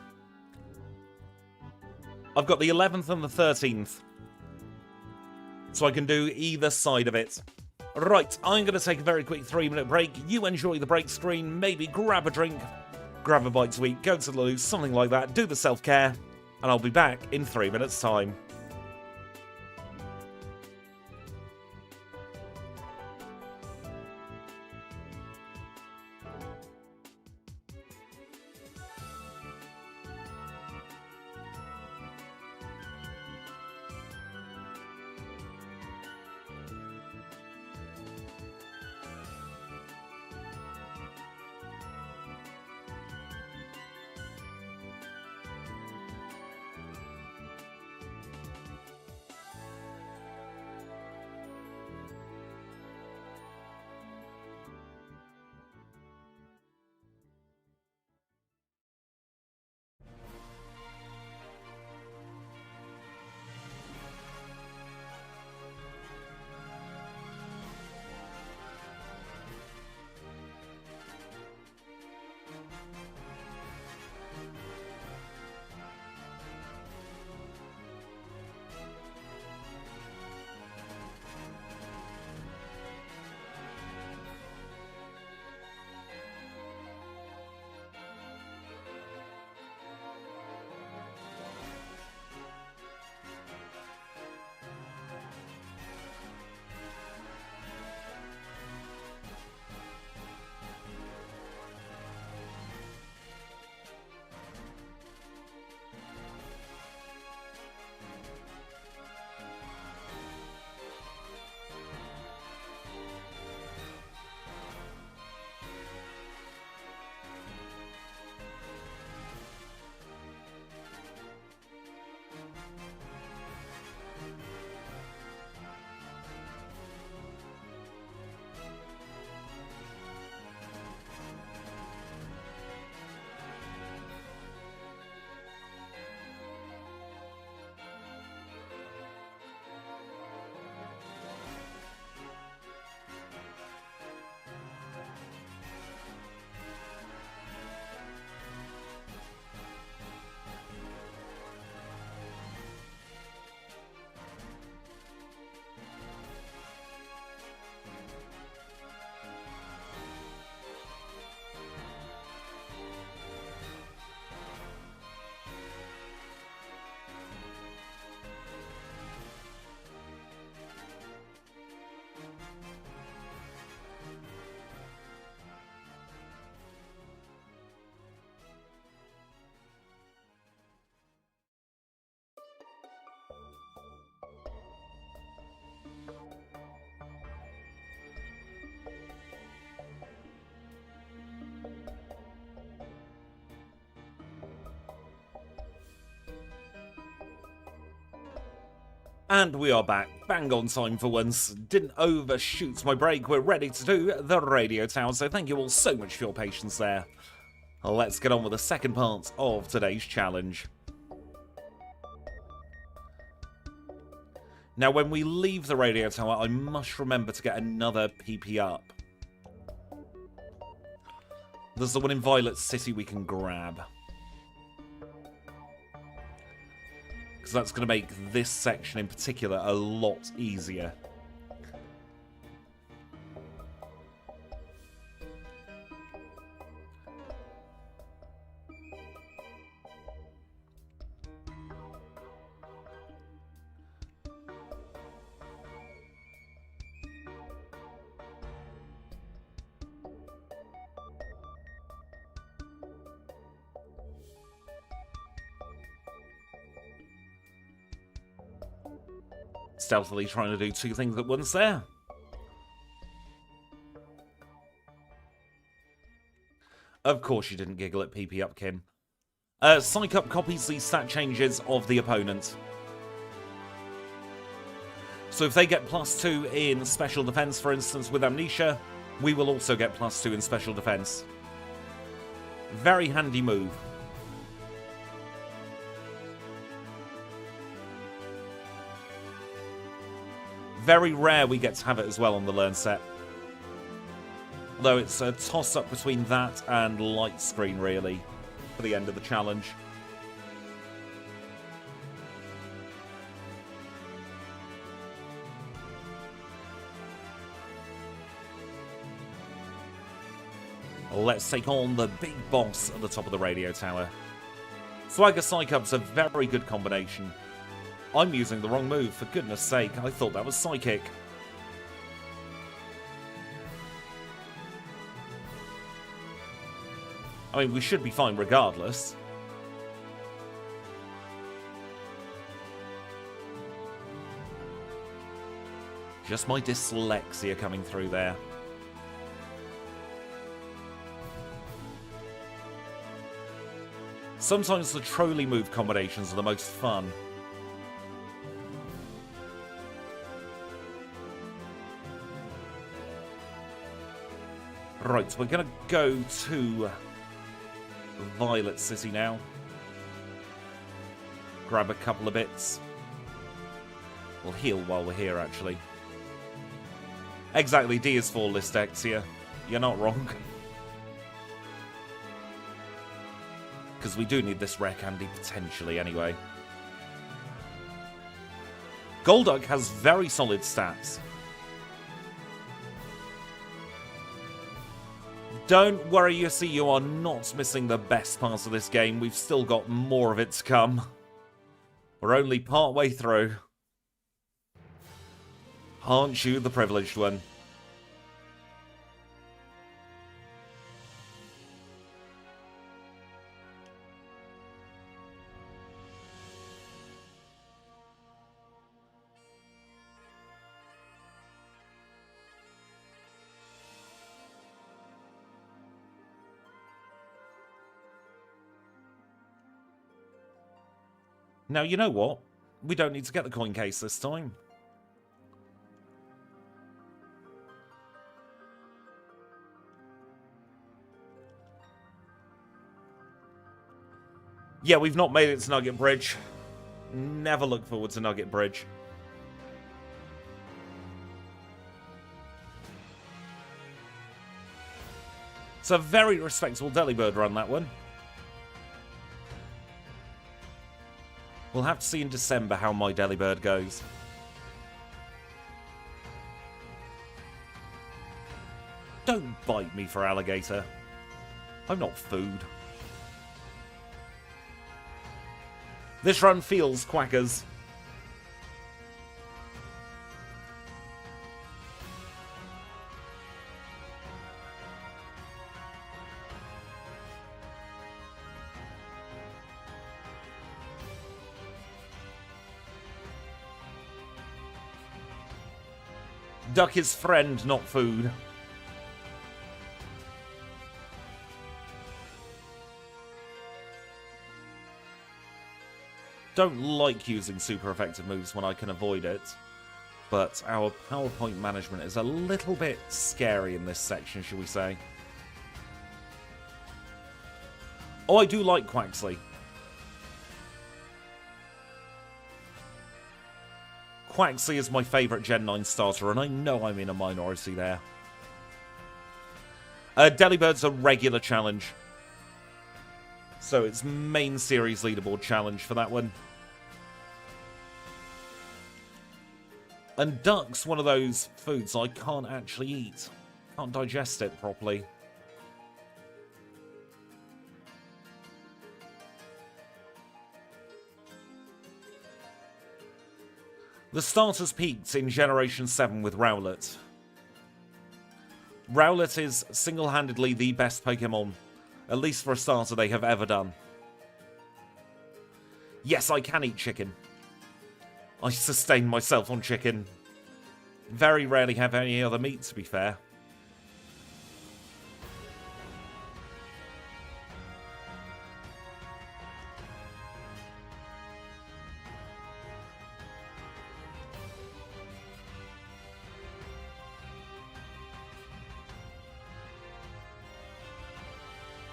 A: I've got the 11th and the 13th, so I can do either side of it. Right, I'm going to take a very quick 3-minute break. You enjoy the break screen, maybe grab a drink, grab a bite to eat, go to the loo, something like that, do the self-care, and I'll be back in 3 minutes' time. And we are back, bang on time for once. Didn't overshoot my break. We're ready to do the radio tower, so thank you all so much for your patience there. Let's get on with the second part of today's challenge. Now, when we leave the radio tower, I must remember to get another PP up. There's the one in Violet City we can grab. Because that's going to make this section in particular a lot easier. Stealthily trying to do two things at once there. Of course you didn't giggle at PP up, Kim. Psych up copies the stat changes of the opponent. So if they get +2 in special defense, for instance, with Amnesia, we will also get +2 in special defense. Very handy move. Very rare we get to have it as well on the Learn set. Although it's a toss-up between that and Light Screen, really, for the end of the challenge. Let's take on the big boss at the top of the radio tower. Swagger Psych-Up's a very good combination. I'm using the wrong move, for goodness sake. I thought that was Psychic. I mean, we should be fine regardless. Just my dyslexia coming through there. Sometimes the trolley move combinations are the most fun. Right, we're going to go to Violet City now. Grab a couple of bits. We'll heal while we're here, actually. Exactly, D is for Lystexia. You're not wrong. Because we do need this rare candy, potentially, anyway. Golduck has very solid stats. Don't worry, you see, you are not missing the best parts of this game. We've still got more of it to come. We're only part way through. Aren't you the privileged one? Now, you know what? We don't need to get the coin case this time. Yeah, we've not made it to Nugget Bridge. Never look forward to Nugget Bridge. It's a very respectable Delibird run, that one. We'll have to see in December how my Delibird goes. Don't bite me for alligator. I'm not food. This run feels quackers. Duck is friend, not food. don't like using super effective moves when I can avoid it. But our PowerPoint management is a little bit scary in this section, shall we say. Oh, I do like Quaxley. Quaxley is my favourite Gen 9 starter, and I know I'm in a minority there. Delibird's a regular challenge. So it's main series leaderboard challenge for that one. And duck's one of those foods I can't actually eat. Can't digest it properly. The starters peaked in Generation 7 with Rowlet. Rowlet is single-handedly the best Pokémon, at least for a starter, they have ever done. Yes, I can eat chicken. I sustain myself on chicken. Very rarely have any other meat, to be fair.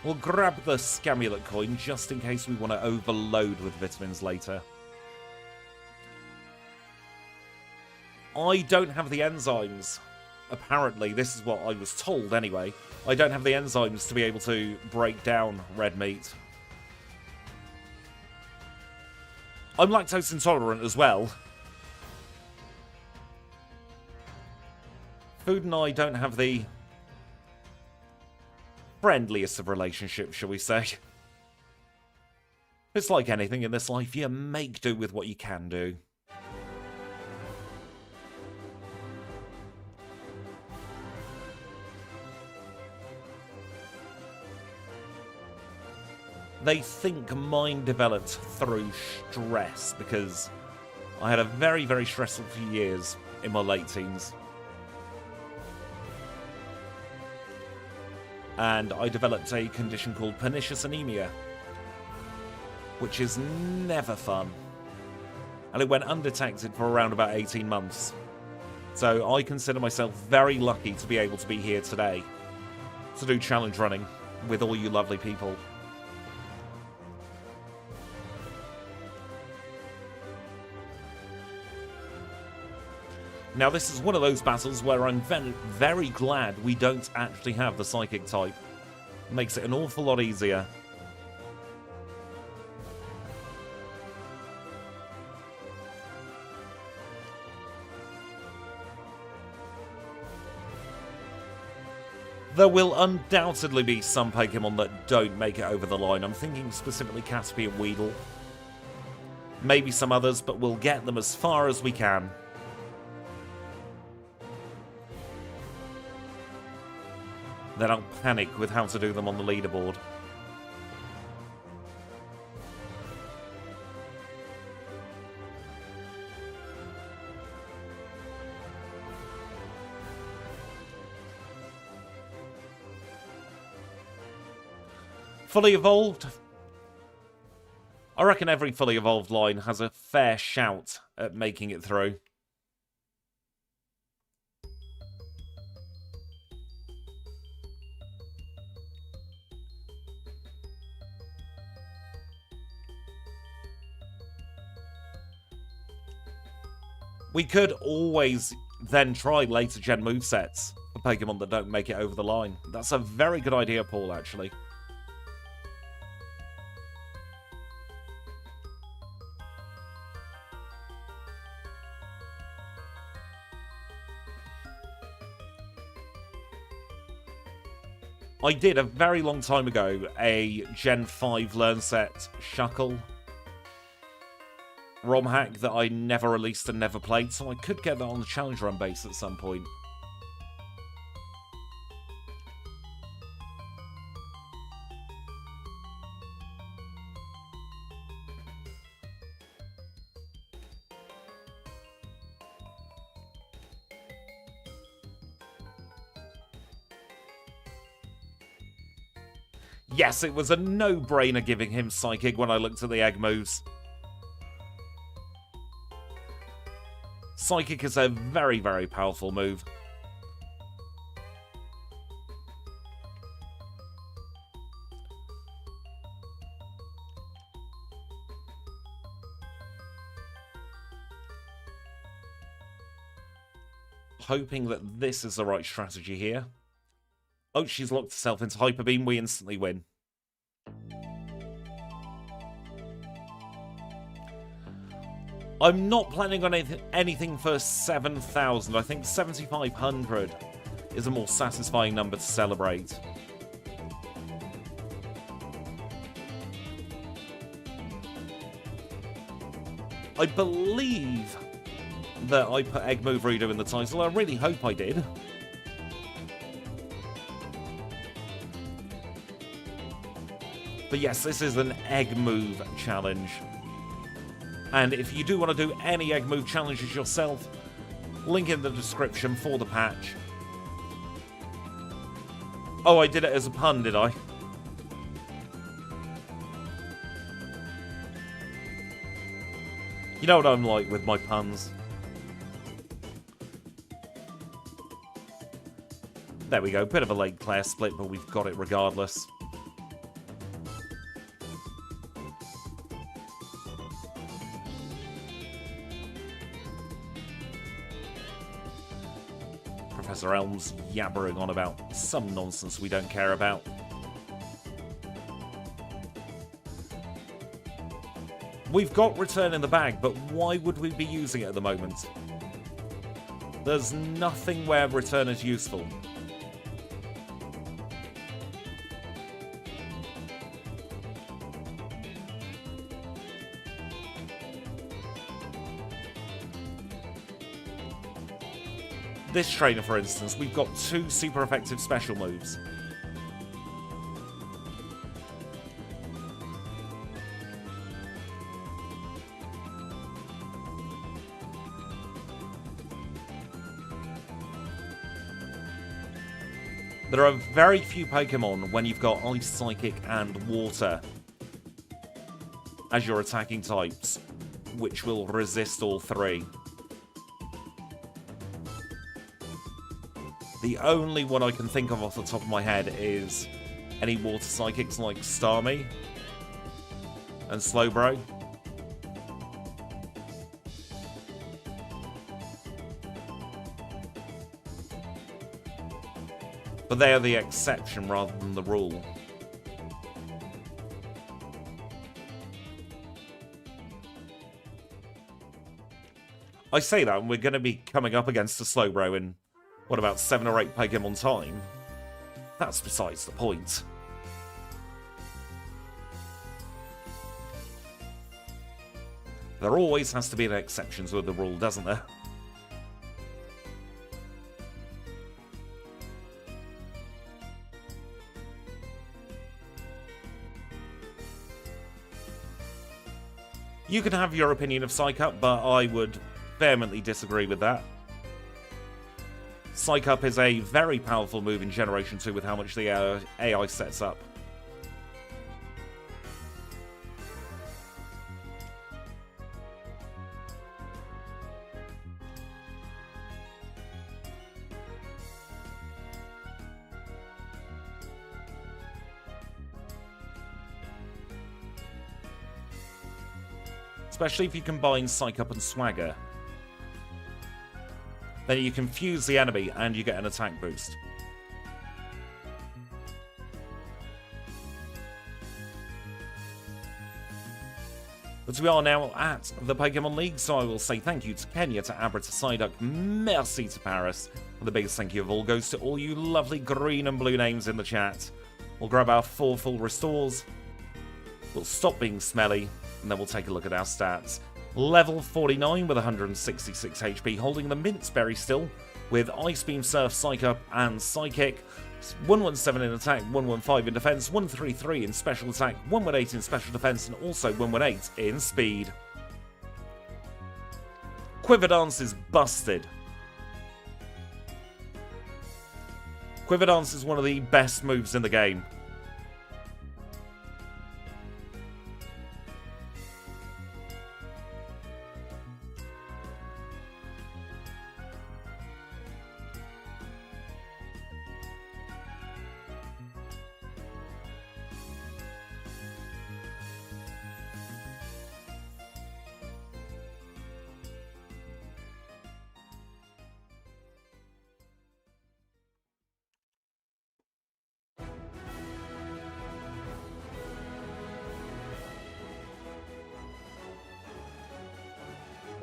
A: We'll grab the Scamulet coin just in case we want to overload with vitamins later. I don't have the enzymes. Apparently, this is what I was told anyway. I don't have the enzymes to be able to break down red meat. I'm lactose intolerant as well. Food and I don't have the friendliest of relationships, shall we say. It's like anything in this life, you make do with what you can do. They think mine developed through stress because I had a very, very stressful few years in my late teens. And I developed a condition called pernicious anemia, which is never fun. And it went undetected for around about 18 months. So I consider myself very lucky to be able to be here today to do challenge running with all you lovely people. Now, this is one of those battles where I'm very glad we don't actually have the Psychic type. Makes it an awful lot easier. There will undoubtedly be some Pokemon that don't make it over the line. I'm thinking specifically Caterpie and Weedle. Maybe some others, but we'll get them as far as we can. Then I'll panic with how to do them on the leaderboard. Fully evolved? I reckon every fully evolved line has a fair shout at making it through. We could always then try later gen movesets for Pokemon that don't make it over the line. That's a very good idea, Paul, actually. I did a very long time ago a Gen 5 Learn Set Shuckle ROM hack that I never released and never played, so I could get that on the challenge run base at some point. Yes, it was a no-brainer giving him Psychic when I looked at the egg moves. Psychic is a very, very powerful move. Hoping that this is the right strategy here. Oh, she's locked herself into Hyper Beam. We instantly win. I'm not planning on anything for 7,000. I think 7,500 is a more satisfying number to celebrate. I believe that I put Egg Move Reader in the title. I really hope I did. But yes, this is an Egg Move challenge. And if you do want to do any Egg Move challenges yourself, link in the description for the patch. Oh, I did it as a pun, did I? You know what I'm like with my puns. There we go, bit of a late Claire split, but we've got it regardless. Professor Elm's yabbering on about some nonsense we don't care about. We've got Return in the bag, but why would we be using it at the moment? There's nothing where Return is useful. This trainer, for instance, we've got 2 super effective special moves. There are very few Pokemon when you've got Ice, Psychic, and Water as your attacking types, which will resist all 3. The only one I can think of off the top of my head is any Water Psychics like Starmie and Slowbro. But they are the exception rather than the rule. I say that, and we're going to be coming up against a Slowbro in, what, about 7 or 8 Pokemon time? That's besides the point. There always has to be an exception to the rule, doesn't there? You can have your opinion of Psych-Up, but I would vehemently disagree with that. Psych-Up is a very powerful move in Generation 2 with how much the AI sets up. Especially if you combine Psych-Up and Swagger. Then you confuse the enemy and you get an attack boost. But we are now at the Pokemon League, so I will say thank you to Kenya, to Abra, to Psyduck, merci to Paris. And the biggest thank you of all goes to all you lovely green and blue names in the chat. We'll grab our 4 full restores. We'll stop being smelly, and then we'll take a look at our stats. Level 49 with 166 HP, holding the Minceberry still, with Ice Beam, Surf, Psych-Up, and Psychic. 117 in attack, 115 in defense, 133 in special attack, 118 in special defense, and also 118 in speed. Quiver Dance is busted. Quiver Dance is one of the best moves in the game.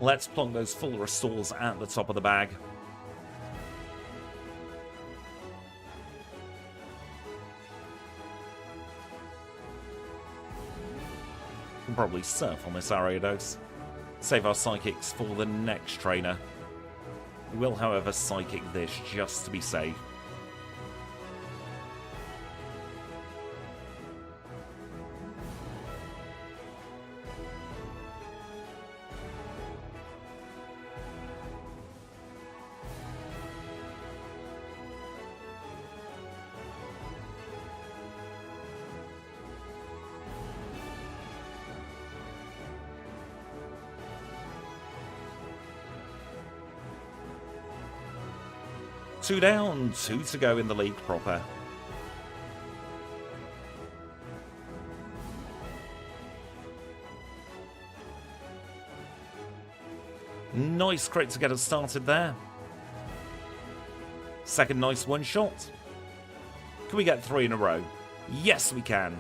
A: Let's plonk those full restores at the top of the bag. Can probably surf on this Ariados. Save our psychics for the next trainer. We will, however, psychic this just to be safe. Two down, 2 to go in the league proper. Nice crit to get us started there. Second nice one shot. Can we get 3 in a row? Yes, we can.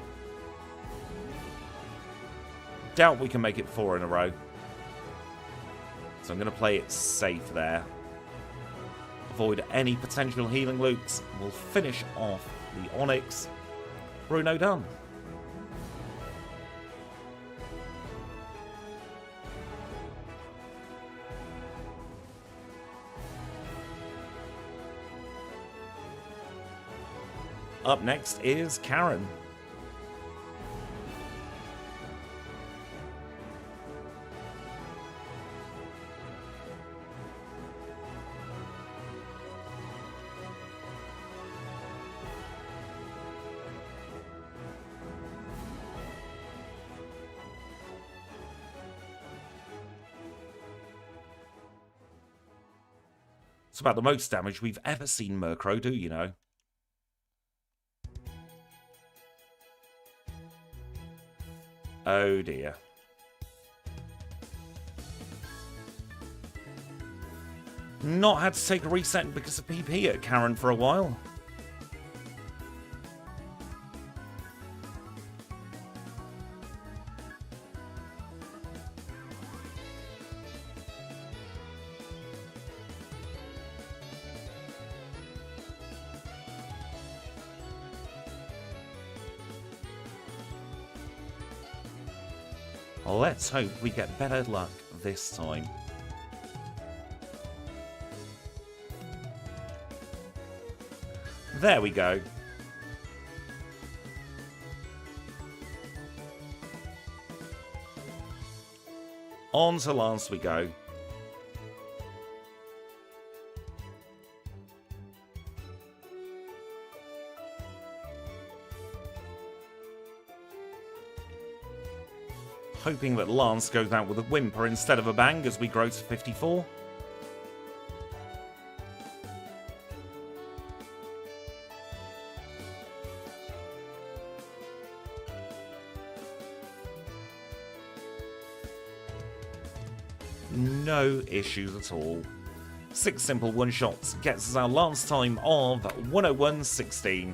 A: Doubt we can make it 4 in a row. So I'm going to play it safe there. Avoid any potential healing loops. We'll finish off the Onyx. Bruno done. Up next is Karen. It's about the most damage we've ever seen Murkrow do, you know. Oh dear. Not had to take a reset because of PP at Karen for a while. Let's hope we get better luck this time. There we go. On to Lance we go. Hoping that Lance goes out with a whimper instead of a bang as we grow to 54. No issues at all. 6 simple one-shots gets us our Lance time of 101.16.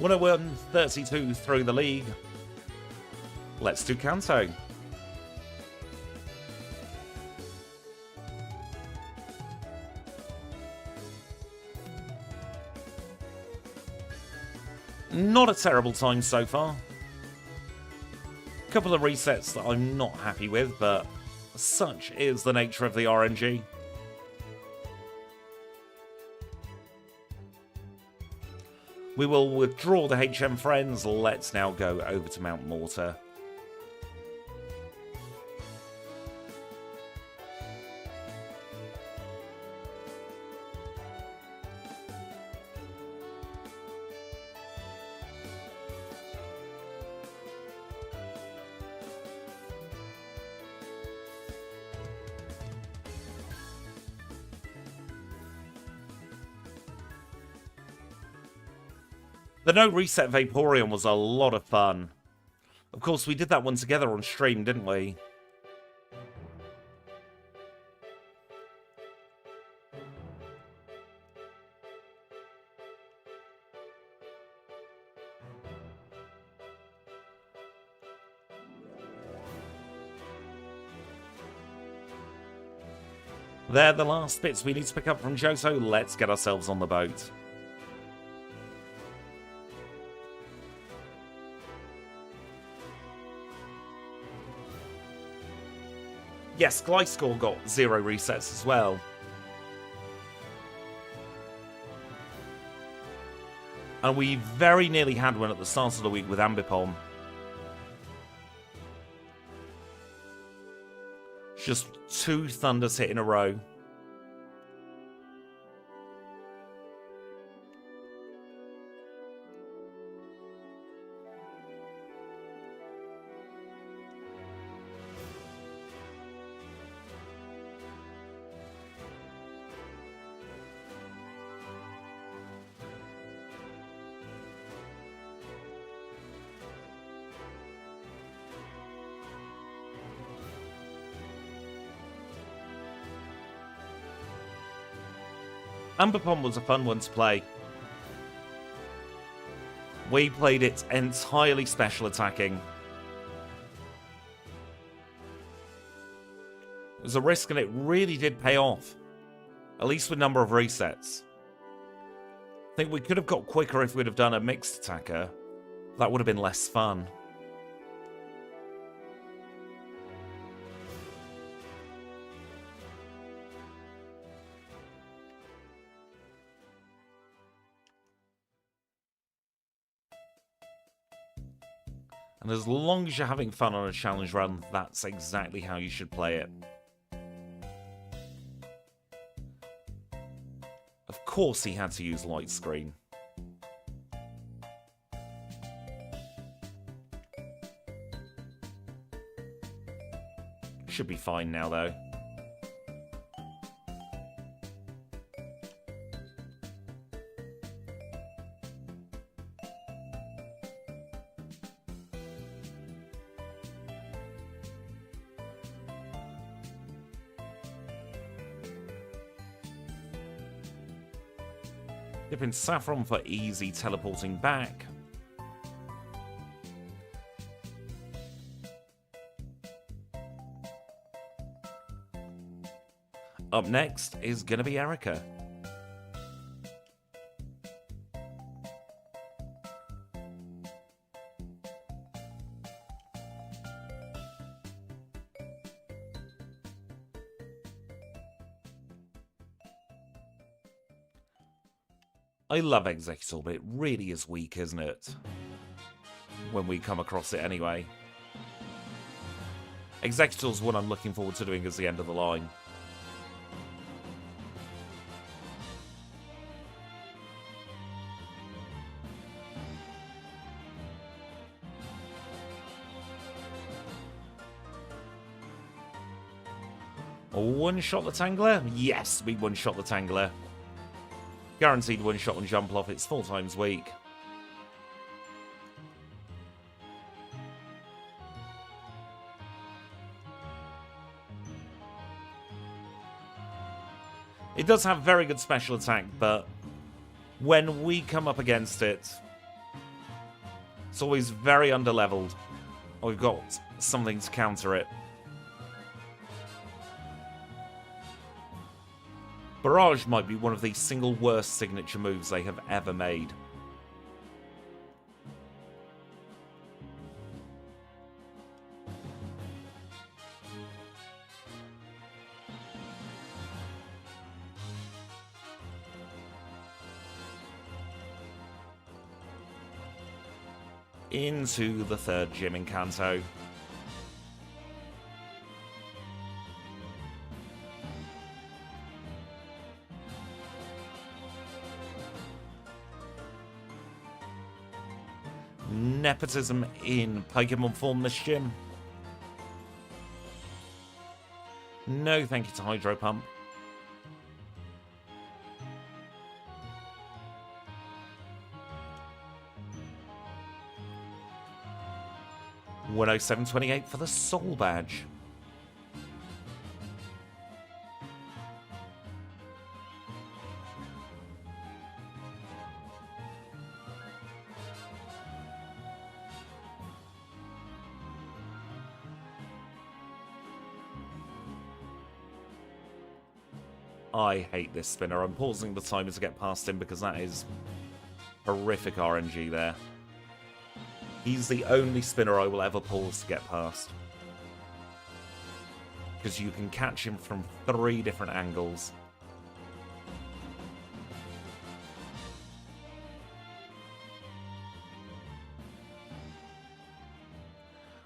A: Won 32 through the league. Let's do Kanto. Not a terrible time so far. Couple of resets that I'm not happy with, but such is the nature of the RNG. We will withdraw the HM friends. Let's now go over to Mount Mortar. The no reset Vaporeon was a lot of fun. Of course, we did that one together on stream, didn't we? They're the last bits we need to pick up from Johto. Let's get ourselves on the boat. Yes, Gliscor got 0 resets as well. And we very nearly had one at the start of the week with Ambipom. Just 2 thunders hit in a row. Ambipom was a fun one to play. We played it entirely special attacking. It was a risk and it really did pay off. At least with number of resets. I think we could have got quicker if we'd have done a mixed attacker. That would have been less fun. And as long as you're having fun on a challenge run, that's exactly how you should play it. Of course he had to use light screen. Should be fine now though. Dipping Saffron for easy teleporting back. Up next is going to be Erica. I love Executor, but it really is weak, isn't it? When we come across it anyway. Executor's one I'm looking forward to doing as the end of the line. One-shot the Tangler? Yes, we one-shot the Tangler. Guaranteed one-shot on jump off. It's 4 times weak. It does have very good special attack, but when we come up against it, it's always very underleveled. We've got something to counter it. Barrage might be one of the single worst signature moves they have ever made. Into the third gym in Kanto. Nepotism in Pokémon form this gym. No thank you to Hydro Pump. $107.28 for the Soul Badge. I hate this spinner. I'm pausing the timer to get past him because that is horrific RNG there. He's the only spinner I will ever pause to get past. Because you can catch him from 3 different angles.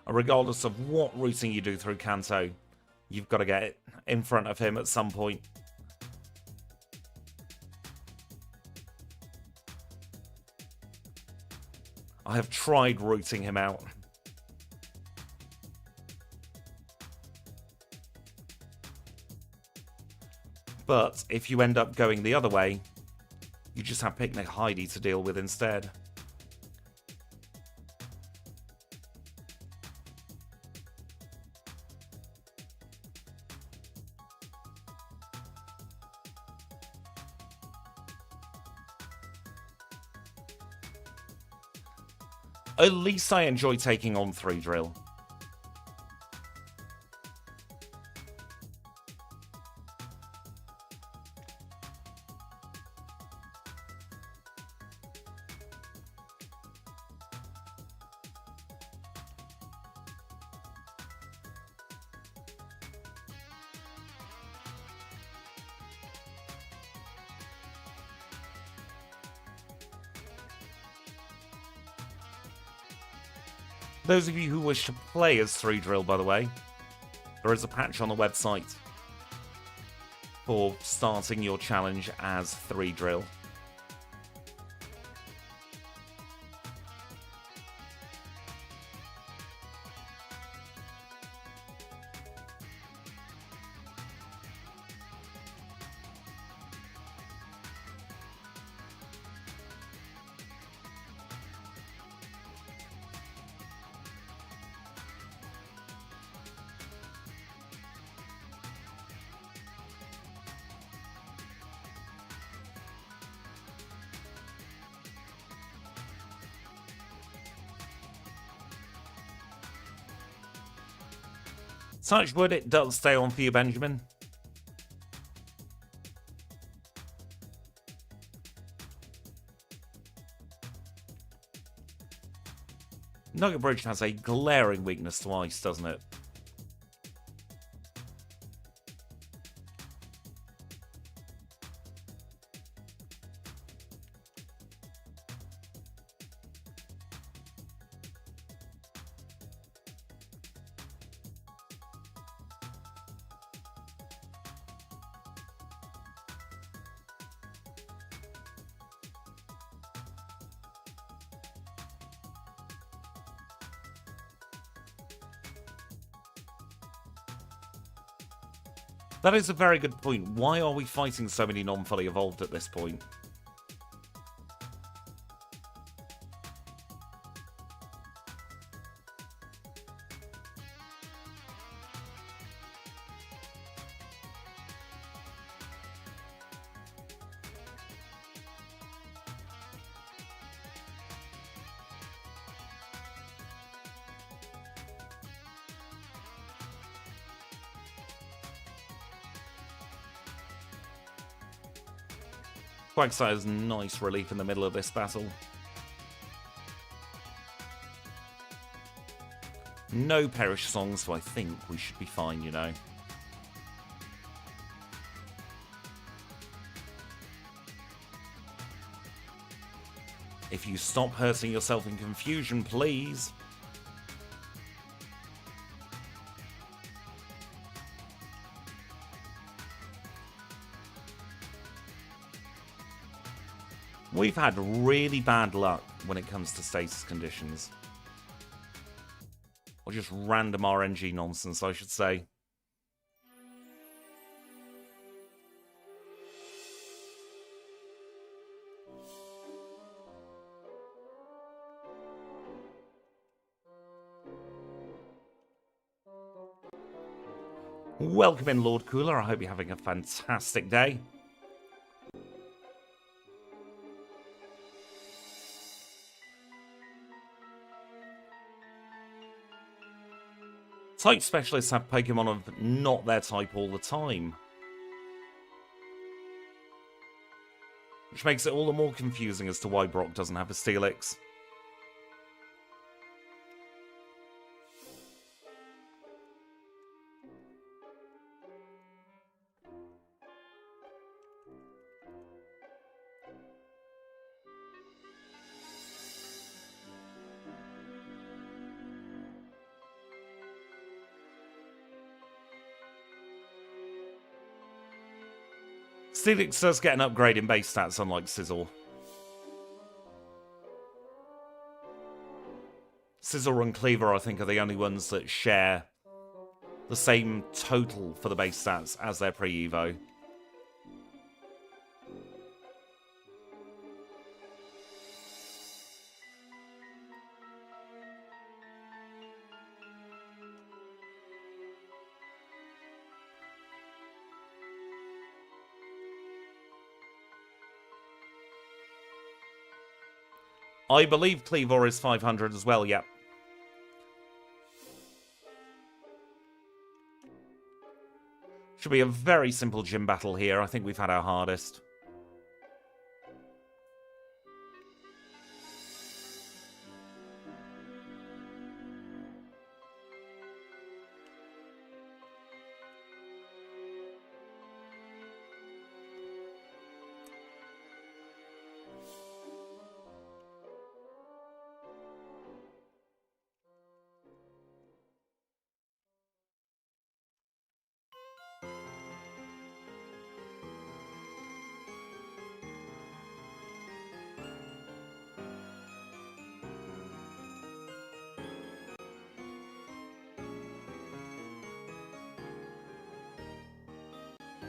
A: Regardless of what routing you do through Kanto, you've got to get in front of him at some point. I have tried routing him out. But if you end up going the other way, you just have Picnic Heidi to deal with instead. At least I enjoy taking on 3 drill. Those of you who wish to play as 3 drill, by the way, there is a patch on the website for starting your challenge as 3 drill. Touch wood, it does stay on for you, Benjamin. Nugget Bridge has a glaring weakness to ice, doesn't it? That is a very good point. Why are we fighting so many non-fully evolved at this point? Quagsire's nice relief in the middle of this battle. No perish songs, so I think we should be fine, you know. If you stop hurting yourself in confusion, please. We've had really bad luck when it comes to status conditions. Or just random RNG nonsense, I should say. Welcome in, Lord Cooler. I hope you're having a fantastic day. Type specialists have Pokemon of not their type all the time. Which makes it all the more confusing as to why Brock doesn't have a Steelix. Steelix does get an upgrade in base stats, unlike Sizzle. Sizzle and Cleaver, I think, are the only ones that share the same total for the base stats as their pre-evo. I believe Cleaver is 500 as well, yep. Should be a very simple gym battle here. I think we've had our hardest.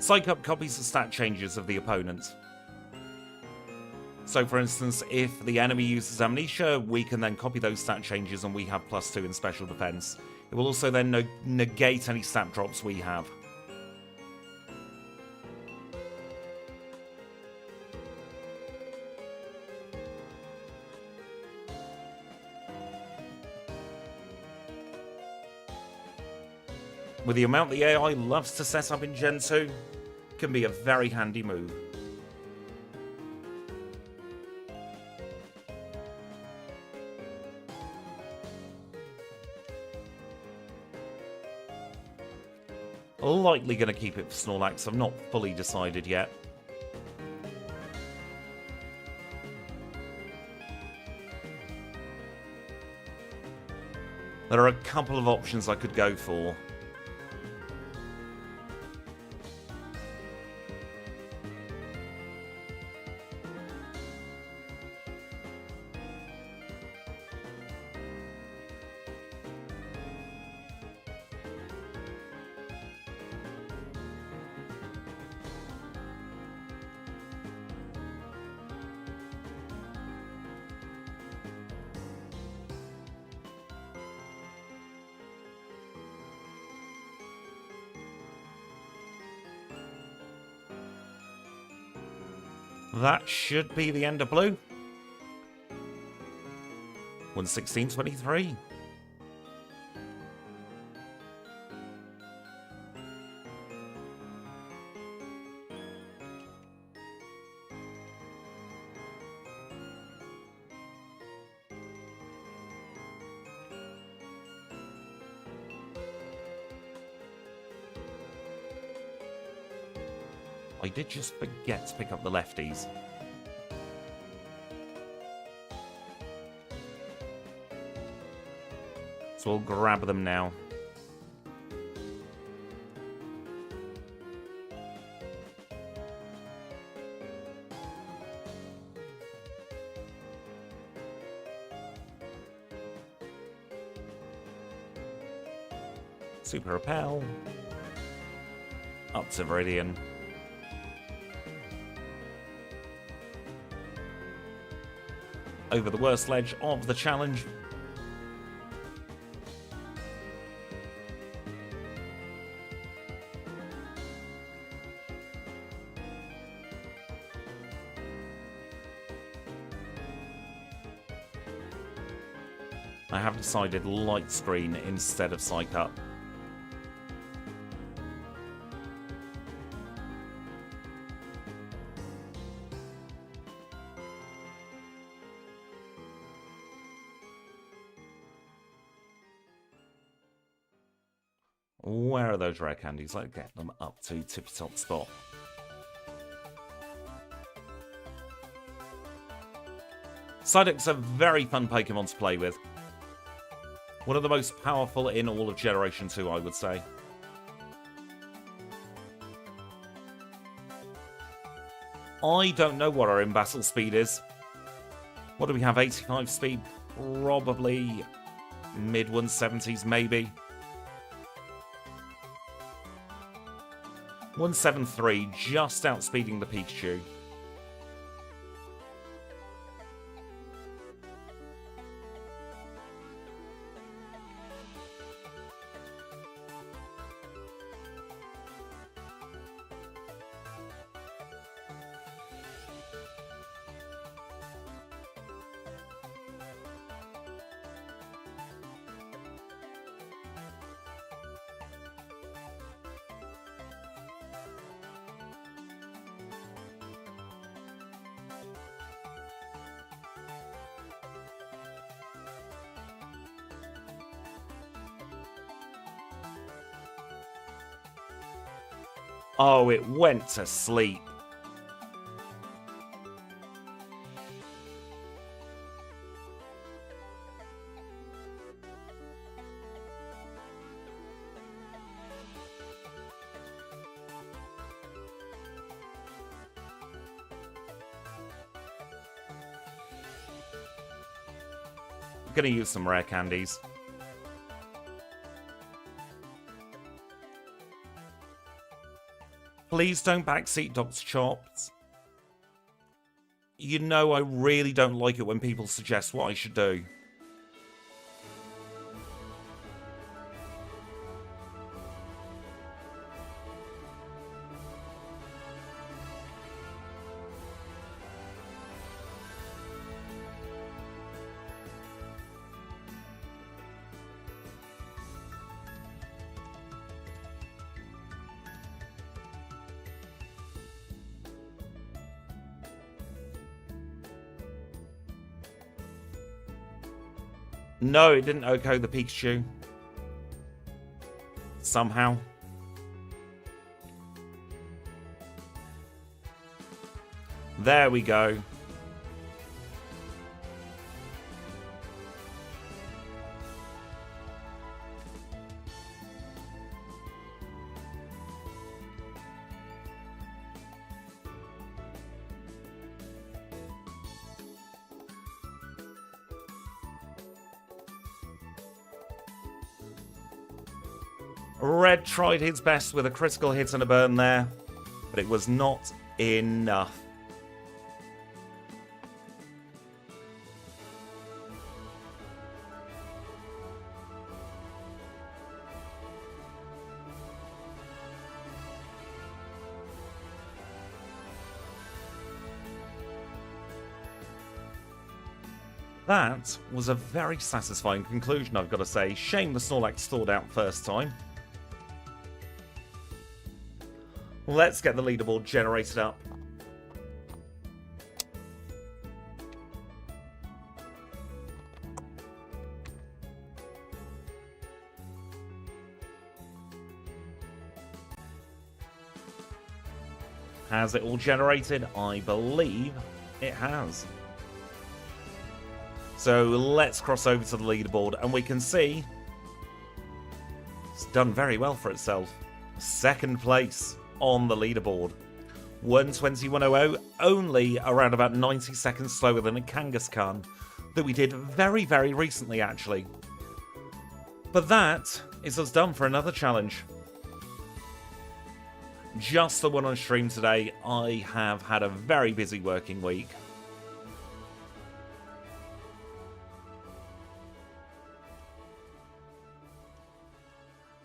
A: Psych Up copies the stat changes of the opponent. So, for instance, if the enemy uses Amnesia, we can then copy those stat changes and we have +2 in special defense. It will also then negate any stat drops we have. With the amount the AI loves to set up in Gen 2, can be a very handy move. Lightly going to keep it for Snorlax. I'm not fully decided yet. There are a couple of options I could go for. That should be the end of blue. 116.23. I did just forget to pick up the lefties. So we'll grab them now. Super Repel. Up to Viridian. Over the worst ledge of the challenge. I have decided light screen instead of psych up. Where are those rare candies? Let's get them up to tippy top spot. Psyduck's a very fun Pokemon to play with. One of the most powerful in all of Generation 2, I would say. I don't know what our in-battle speed is. What do we have? 85 speed? Probably mid-170s, maybe. 173, just outspeeding the Pikachu. Oh, it went to sleep. I'm gonna use some rare candies. Please don't backseat Doc's chops. You know I really don't like it when people suggest what I should do. No, it didn't OHKO the Pikachu. Somehow. There we go. Red tried his best with a critical hit and a burn there, but it was not enough. That was a very satisfying conclusion, I've got to say. Shame the Snorlax thawed out first time. Let's get the leaderboard generated up. Has it all generated? I believe it has. So let's cross over to the leaderboard and we can see it's done very well for itself. Second place on the leaderboard. 1:21.00, only around about 90 seconds slower than a Kangaskhan that we did very, very recently, actually. But that is us done for another challenge. Just the one on stream today. I have had a very busy working week.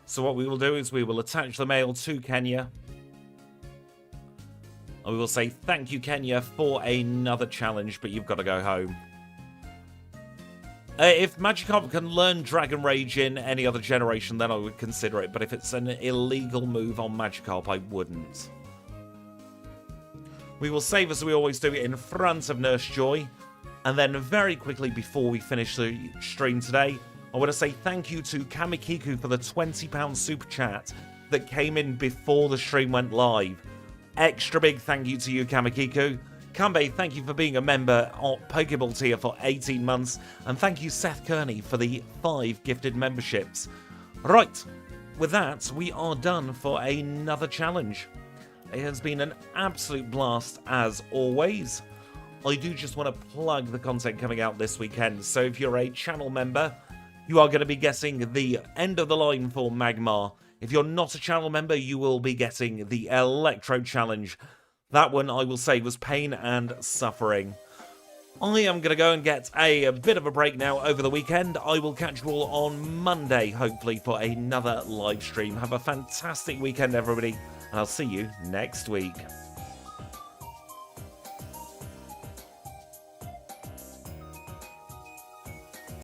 A: So what we will do is we will attach the mail to Kenya. And we will say, thank you, Kenya, for another challenge, but you've got to go home. If Magikarp can learn Dragon Rage in any other generation, then I would consider it. But if it's an illegal move on Magikarp, I wouldn't. We will save, as we always do, in front of Nurse Joy. And then very quickly before we finish the stream today, I want to say thank you to Kamikiku for the £20 super chat that came in before the stream went live. Extra big thank you to you, Kamikiku. Kambe, thank you for being a member of Pokeball tier for 18 months. And thank you, Seth Kearney, for the 5 gifted memberships. Right, with that, we are done for another challenge. It has been an absolute blast as always. I do just want to plug the content coming out this weekend. So if you're a channel member, you are going to be getting the end of the line for Magmar. If you're not a channel member, you will be getting the Electro Challenge. That one, I will say, was pain and suffering. I am going to go and get a bit of a break now over the weekend. I will catch you all on Monday, hopefully, for another live stream. Have a fantastic weekend, everybody, and I'll see you next week.